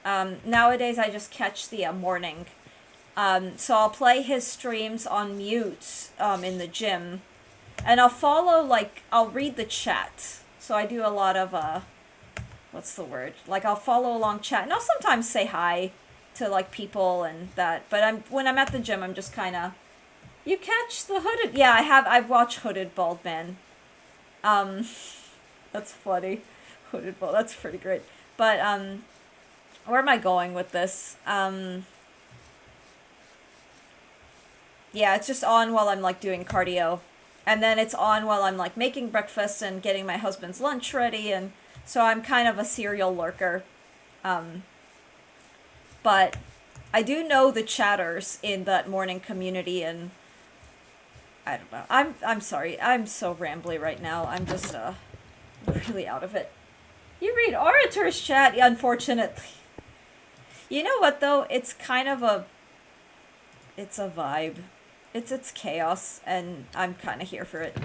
Nowadays I just catch the morning, so I'll play his streams on mute, in the gym, and I'll follow, like, I'll read the chat. So I do a lot of, what's the word? Like, I'll follow along chat, and I'll sometimes say hi to, like, people and that. But when I'm at the gym, I'm just kind of, you catch the hooded? Yeah, I've watched Hooded Bald Man. That's funny. Hooded Bald, that's pretty great. But, where am I going with this? Yeah, it's just on while I'm, like, doing cardio. And then it's on while I'm, like, making breakfast and getting my husband's lunch ready, and so I'm kind of a serial lurker. But I do know the chatters in that morning community, and I don't know. I'm sorry. I'm so rambly right now. I'm just, really out of it. You read Orator's chat, unfortunately. You know what, though? It's kind of it's a vibe. It's chaos, and I'm kind of here for it.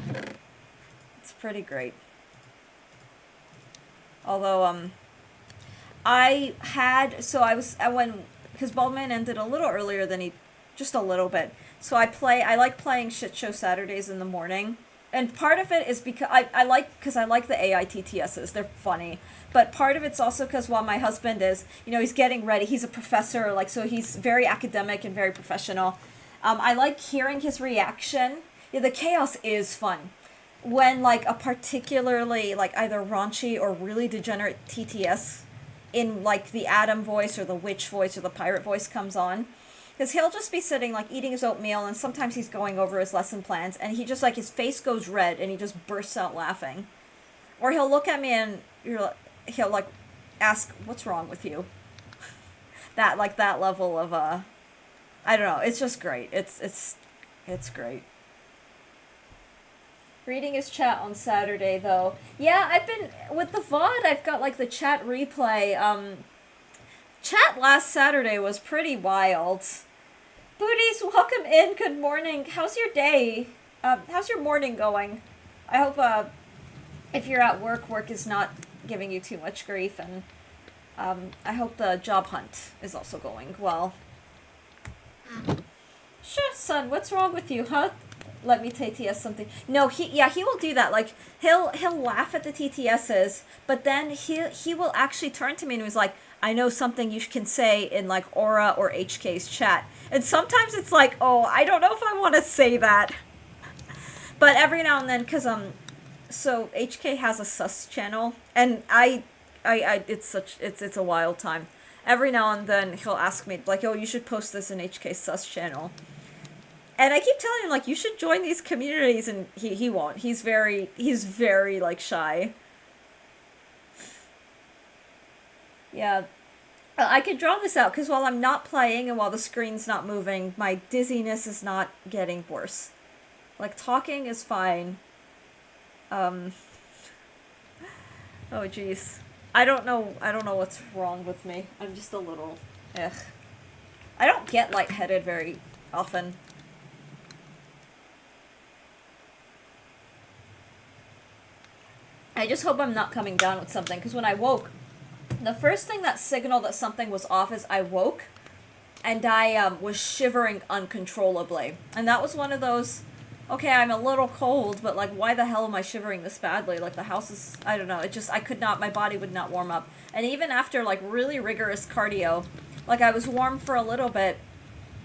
It's pretty great. Although, because Baldman ended a little earlier than just a little bit. So I like playing Shit Show Saturdays in the morning. And part of it is because I like the AITTSs. They're funny. But part of it's also because while my husband is, he's getting ready, he's a professor, like, so he's very academic and very professional. I like hearing his reaction. Yeah, the chaos is fun. When, like, a particularly, like, either raunchy or really degenerate TTS in, like, the Adam voice or the witch voice or the pirate voice comes on. Because he'll just be sitting, like, eating his oatmeal, and sometimes he's going over his lesson plans, and he just, like, his face goes red, and he just bursts out laughing. Or he'll look at me and he'll, like, ask, what's wrong with you? that like that level of I don't know. It's just great. It's great. Reading his chat on Saturday though. Yeah, I've been with the VOD. I've got like the chat replay. Chat last Saturday was pretty wild. Booties, welcome in. Good morning. How's your day? How's your morning going? I hope if you're at work, work is not giving you too much grief, and I hope the job hunt is also going well. Sure, son. What's wrong with you, huh? Let me TTS something. No, he will do that. Like he'll laugh at the TTSs, but then he will actually turn to me and was like, I know something you can say in like Aura or HK's chat. And sometimes it's like, oh, I don't know if I want to say that. But every now and then, cause so HK has a sus channel, and I it's a wild time. Every now and then he'll ask me like, oh, you should post this in HK sus channel. And I keep telling him, like, you should join these communities, and he won't. He's very, like, shy. Yeah. I can draw this out, because while I'm not playing and while the screen's not moving, my dizziness is not getting worse. Like, talking is fine. Oh, jeez. I don't know what's wrong with me. I'm just a little, I don't get lightheaded very often. I just hope I'm not coming down with something, because when I woke, the first thing that signaled that something was off is I woke, and I was shivering uncontrollably. And that was one of those, okay, I'm a little cold, but like, why the hell am I shivering this badly? Like, the house is, I don't know, I could not, my body would not warm up. And even after like really rigorous cardio, like I was warm for a little bit,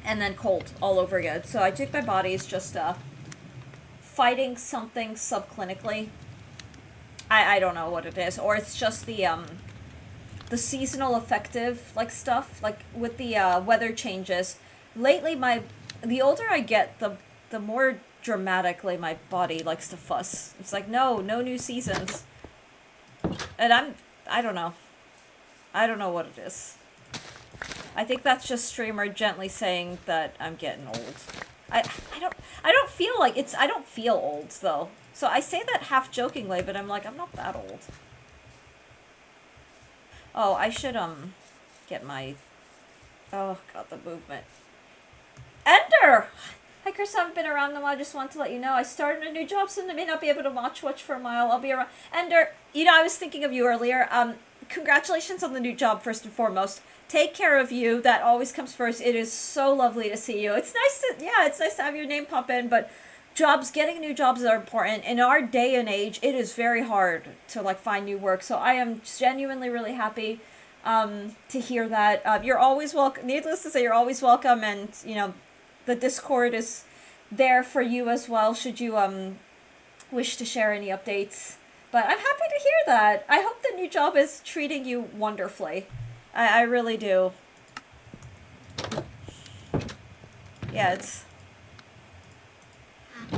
and then cold all over again. So I think my body is just fighting something subclinically. I don't know what it is, or it's just the seasonal affective like stuff, like with the weather changes. Lately, the older I get, the more dramatically my body likes to fuss. It's like, no new seasons, and I don't know what it is. I think that's just streamer gently saying that I'm getting old. I don't feel like it's, I don't feel old though. So I say that half jokingly, but I'm like, I'm not that old. Oh, I should, get my... Oh, God, the movement. Ender! Hi, Chris, I haven't been around in a while. I just want to let you know I started a new job soon. I may not be able to watch for a while. I'll be around. Ender, you know, I was thinking of you earlier. Congratulations on the new job, first and foremost. Take care of you. That always comes first. It is so lovely to see you. It's nice to have your name pop in, but... getting new jobs are important. In our day and age, it is very hard to like find new work. So I am genuinely really happy to hear that. You're always welcome. Needless to say, you're always welcome, and you know, the Discord is there for you as well. Should you wish to share any updates? But I'm happy to hear that. I hope the new job is treating you wonderfully. I really do. Yeah, it's.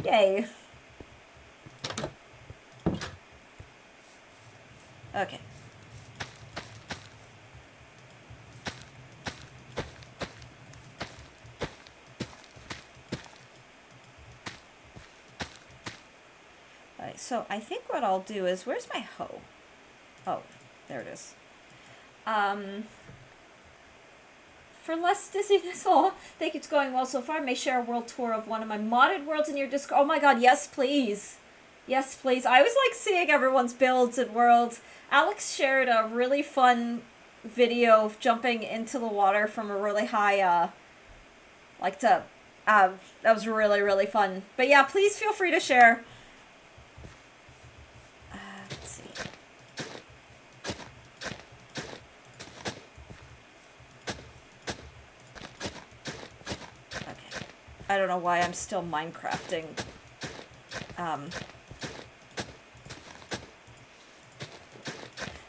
Yay. Okay. Alright, so I think what I'll do is, where's my hoe? Oh, there it is. For less dizziness, oh, I think it's going well so far. I may share a world tour of one of my modded worlds in your Discord. Oh my god, yes please. Yes please. I always like seeing everyone's builds and worlds. Alex shared a really fun video of jumping into the water from a really high, that was really, really fun. But yeah, please feel free to share. Let's see. I don't know why I'm still Minecrafting.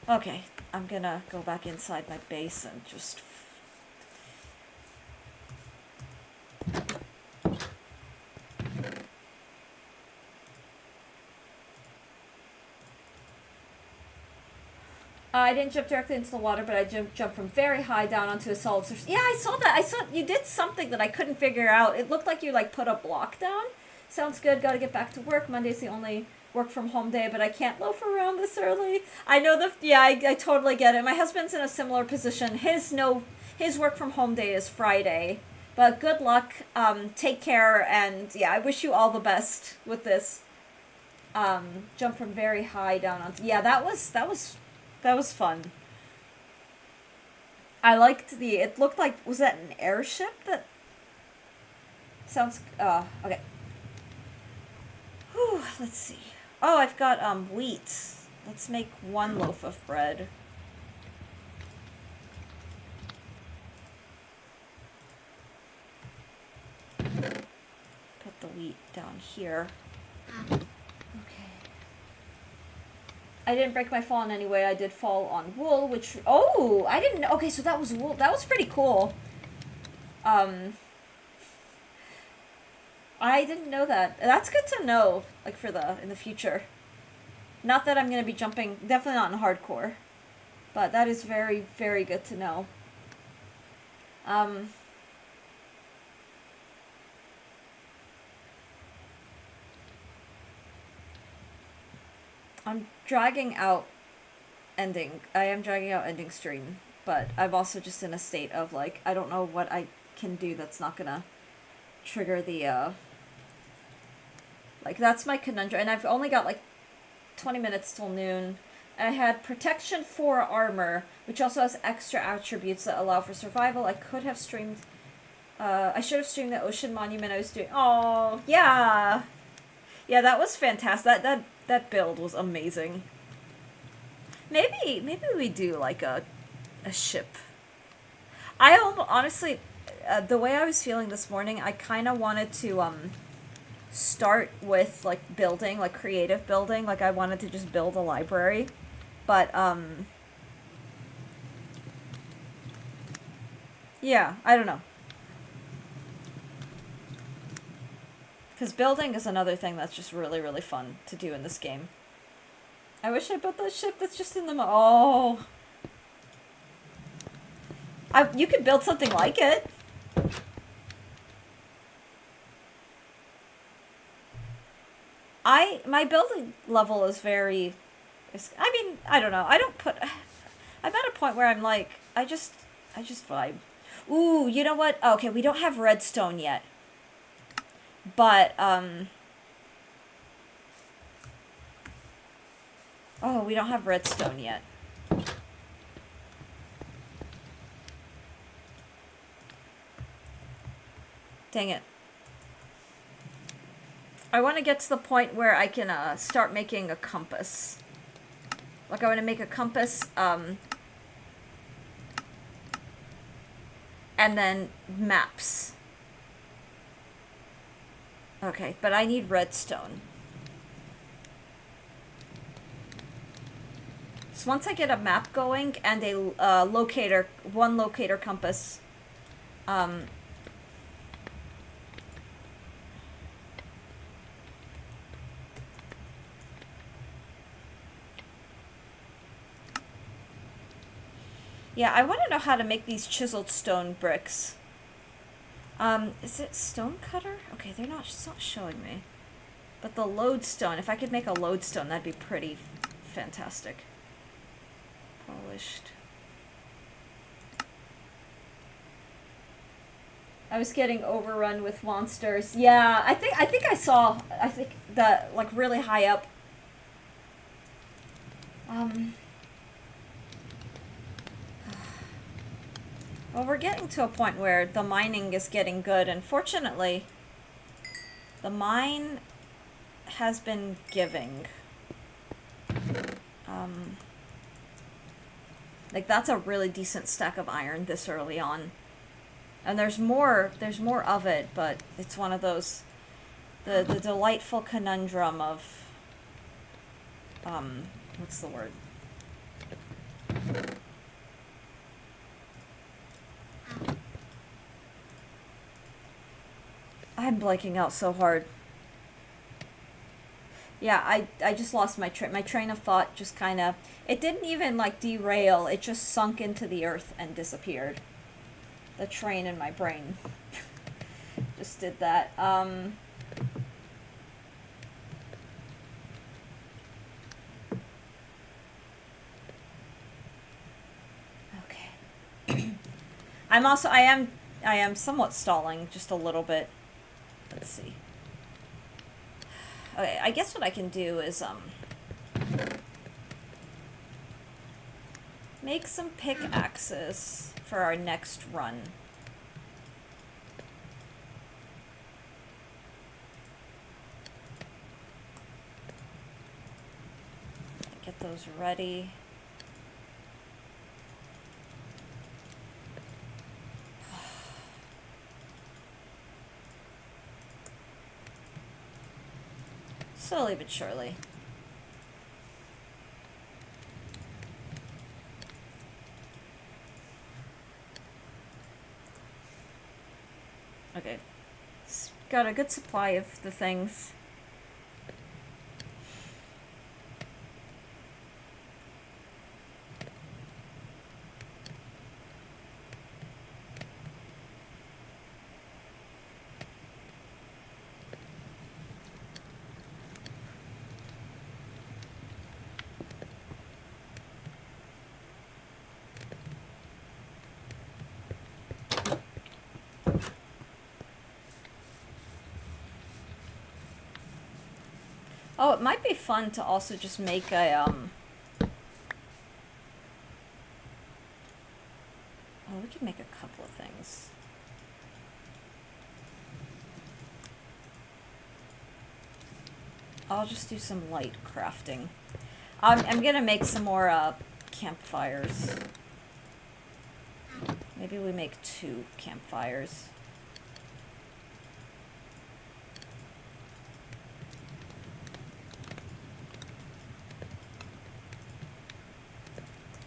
Okay, I'm gonna go back inside my base and just... I didn't jump directly into the water, but I jumped from very high down onto a solid surface. Yeah, I saw that. I saw you did something that I couldn't figure out. It looked like you like put a block down. Sounds good. Got to get back to work. Monday's the only work from home day, but I can't loaf around this early. I know the yeah. I totally get it. My husband's in a similar position. His work from home day is Friday. But good luck. Take care, and yeah, I wish you all the best with this. Jump from very high down onto. Yeah, that was fun. I liked the. It looked like was that an airship that. Sounds okay. Whew, let's see. Oh, I've got wheat. Let's make one loaf of bread. Put the wheat down here. Okay. I didn't break my fall in any way. I did fall on wool, which oh, I didn't. Okay, so that was wool. That was pretty cool. I didn't know that. That's good to know, like for in the future. Not that I'm gonna be jumping. Definitely not in hardcore, but that is very, very good to know. I'm dragging out ending. I am dragging out ending stream, but I'm also just in a state of like I don't know what I can do that's not gonna trigger the like that's my conundrum, and I've only got like 20 minutes till noon. I had protection 4 armor, which also has extra attributes that allow for survival. I could have streamed. I should have streamed the ocean monument I was doing. Oh yeah, yeah, that was fantastic. That build was amazing. Maybe we do like a ship. I honestly, the way I was feeling this morning, I kind of wanted to start with like building, like creative building. Like I wanted to just build a library, but yeah, I don't know. Because building is another thing that's just really, really fun to do in this game. I wish I built that ship that's just in the oh. You could build something like it. My building level is very. I mean, I don't know. I don't put. I'm at a point where I'm like, I just vibe. Ooh, you know what? Okay, we don't have redstone yet. But, oh, we don't have redstone yet. Dang it. I want to get to the point where I can, start making a compass. Like, I want to make a compass, and then maps. Okay, but I need redstone. So once I get a map going and a locator, one locator compass, yeah, I want to know how to make these chiseled stone bricks. Is it stone cutter? Okay, it's not showing me. But the lodestone, if I could make a lodestone, that'd be pretty fantastic. Polished. I was getting overrun with monsters. Yeah, I think I saw, that, like, really high up. Well, we're getting to a point where the mining is getting good, and fortunately, the mine has been giving. Like, that's a really decent stack of iron this early on. And there's more of it, but it's one of those, the delightful conundrum of, what's the word? I'm blanking out so hard. Yeah, I just lost my train of thought. Just kind of, it didn't even like derail. It just sunk into the earth and disappeared. The train in my brain just did that. Okay. I am somewhat stalling just a little bit. Let's see. Okay, I guess what I can do is make some pickaxes for our next run. Get those ready. Slowly but surely. Okay. Got a good supply of the things. Oh, it might be fun to also just make a, Oh, we could make a couple of things. I'll just do some light crafting. I'm gonna make some more, campfires. Maybe we make 2 campfires.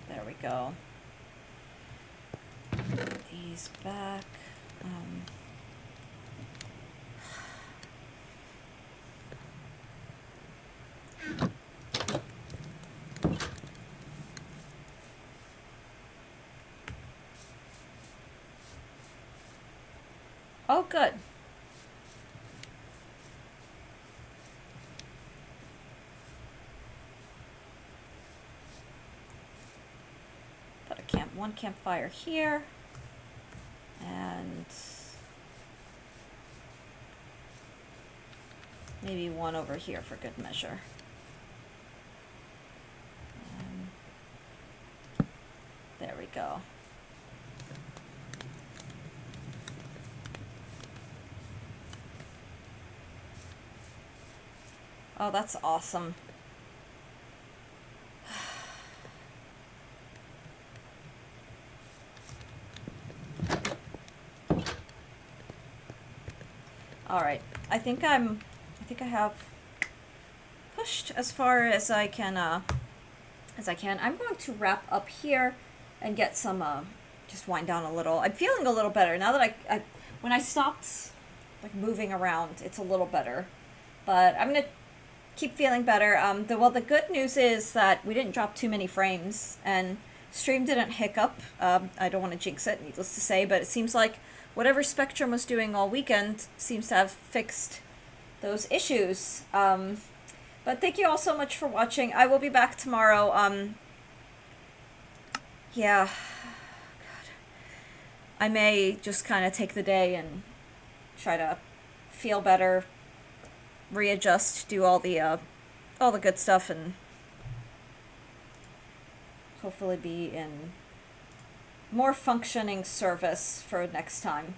There we go. Put these back. Oh, good. Put one campfire here. And maybe one over here for good measure. There we go. Oh, that's awesome. Alright, I think I have pushed as far as I can, I'm going to wrap up here and get some, just wind down a little. I'm feeling a little better now that when I stopped, like, moving around, it's a little better. But I'm gonna keep feeling better. The good news is that we didn't drop too many frames, and stream didn't hiccup. I don't want to jinx it, needless to say, but it seems like whatever Spectrum was doing all weekend seems to have fixed those issues. But thank you all so much for watching. I will be back tomorrow. Yeah. God. I may just kind of take the day and try to feel better, readjust, do all the good stuff, and hopefully be in more functioning service for next time.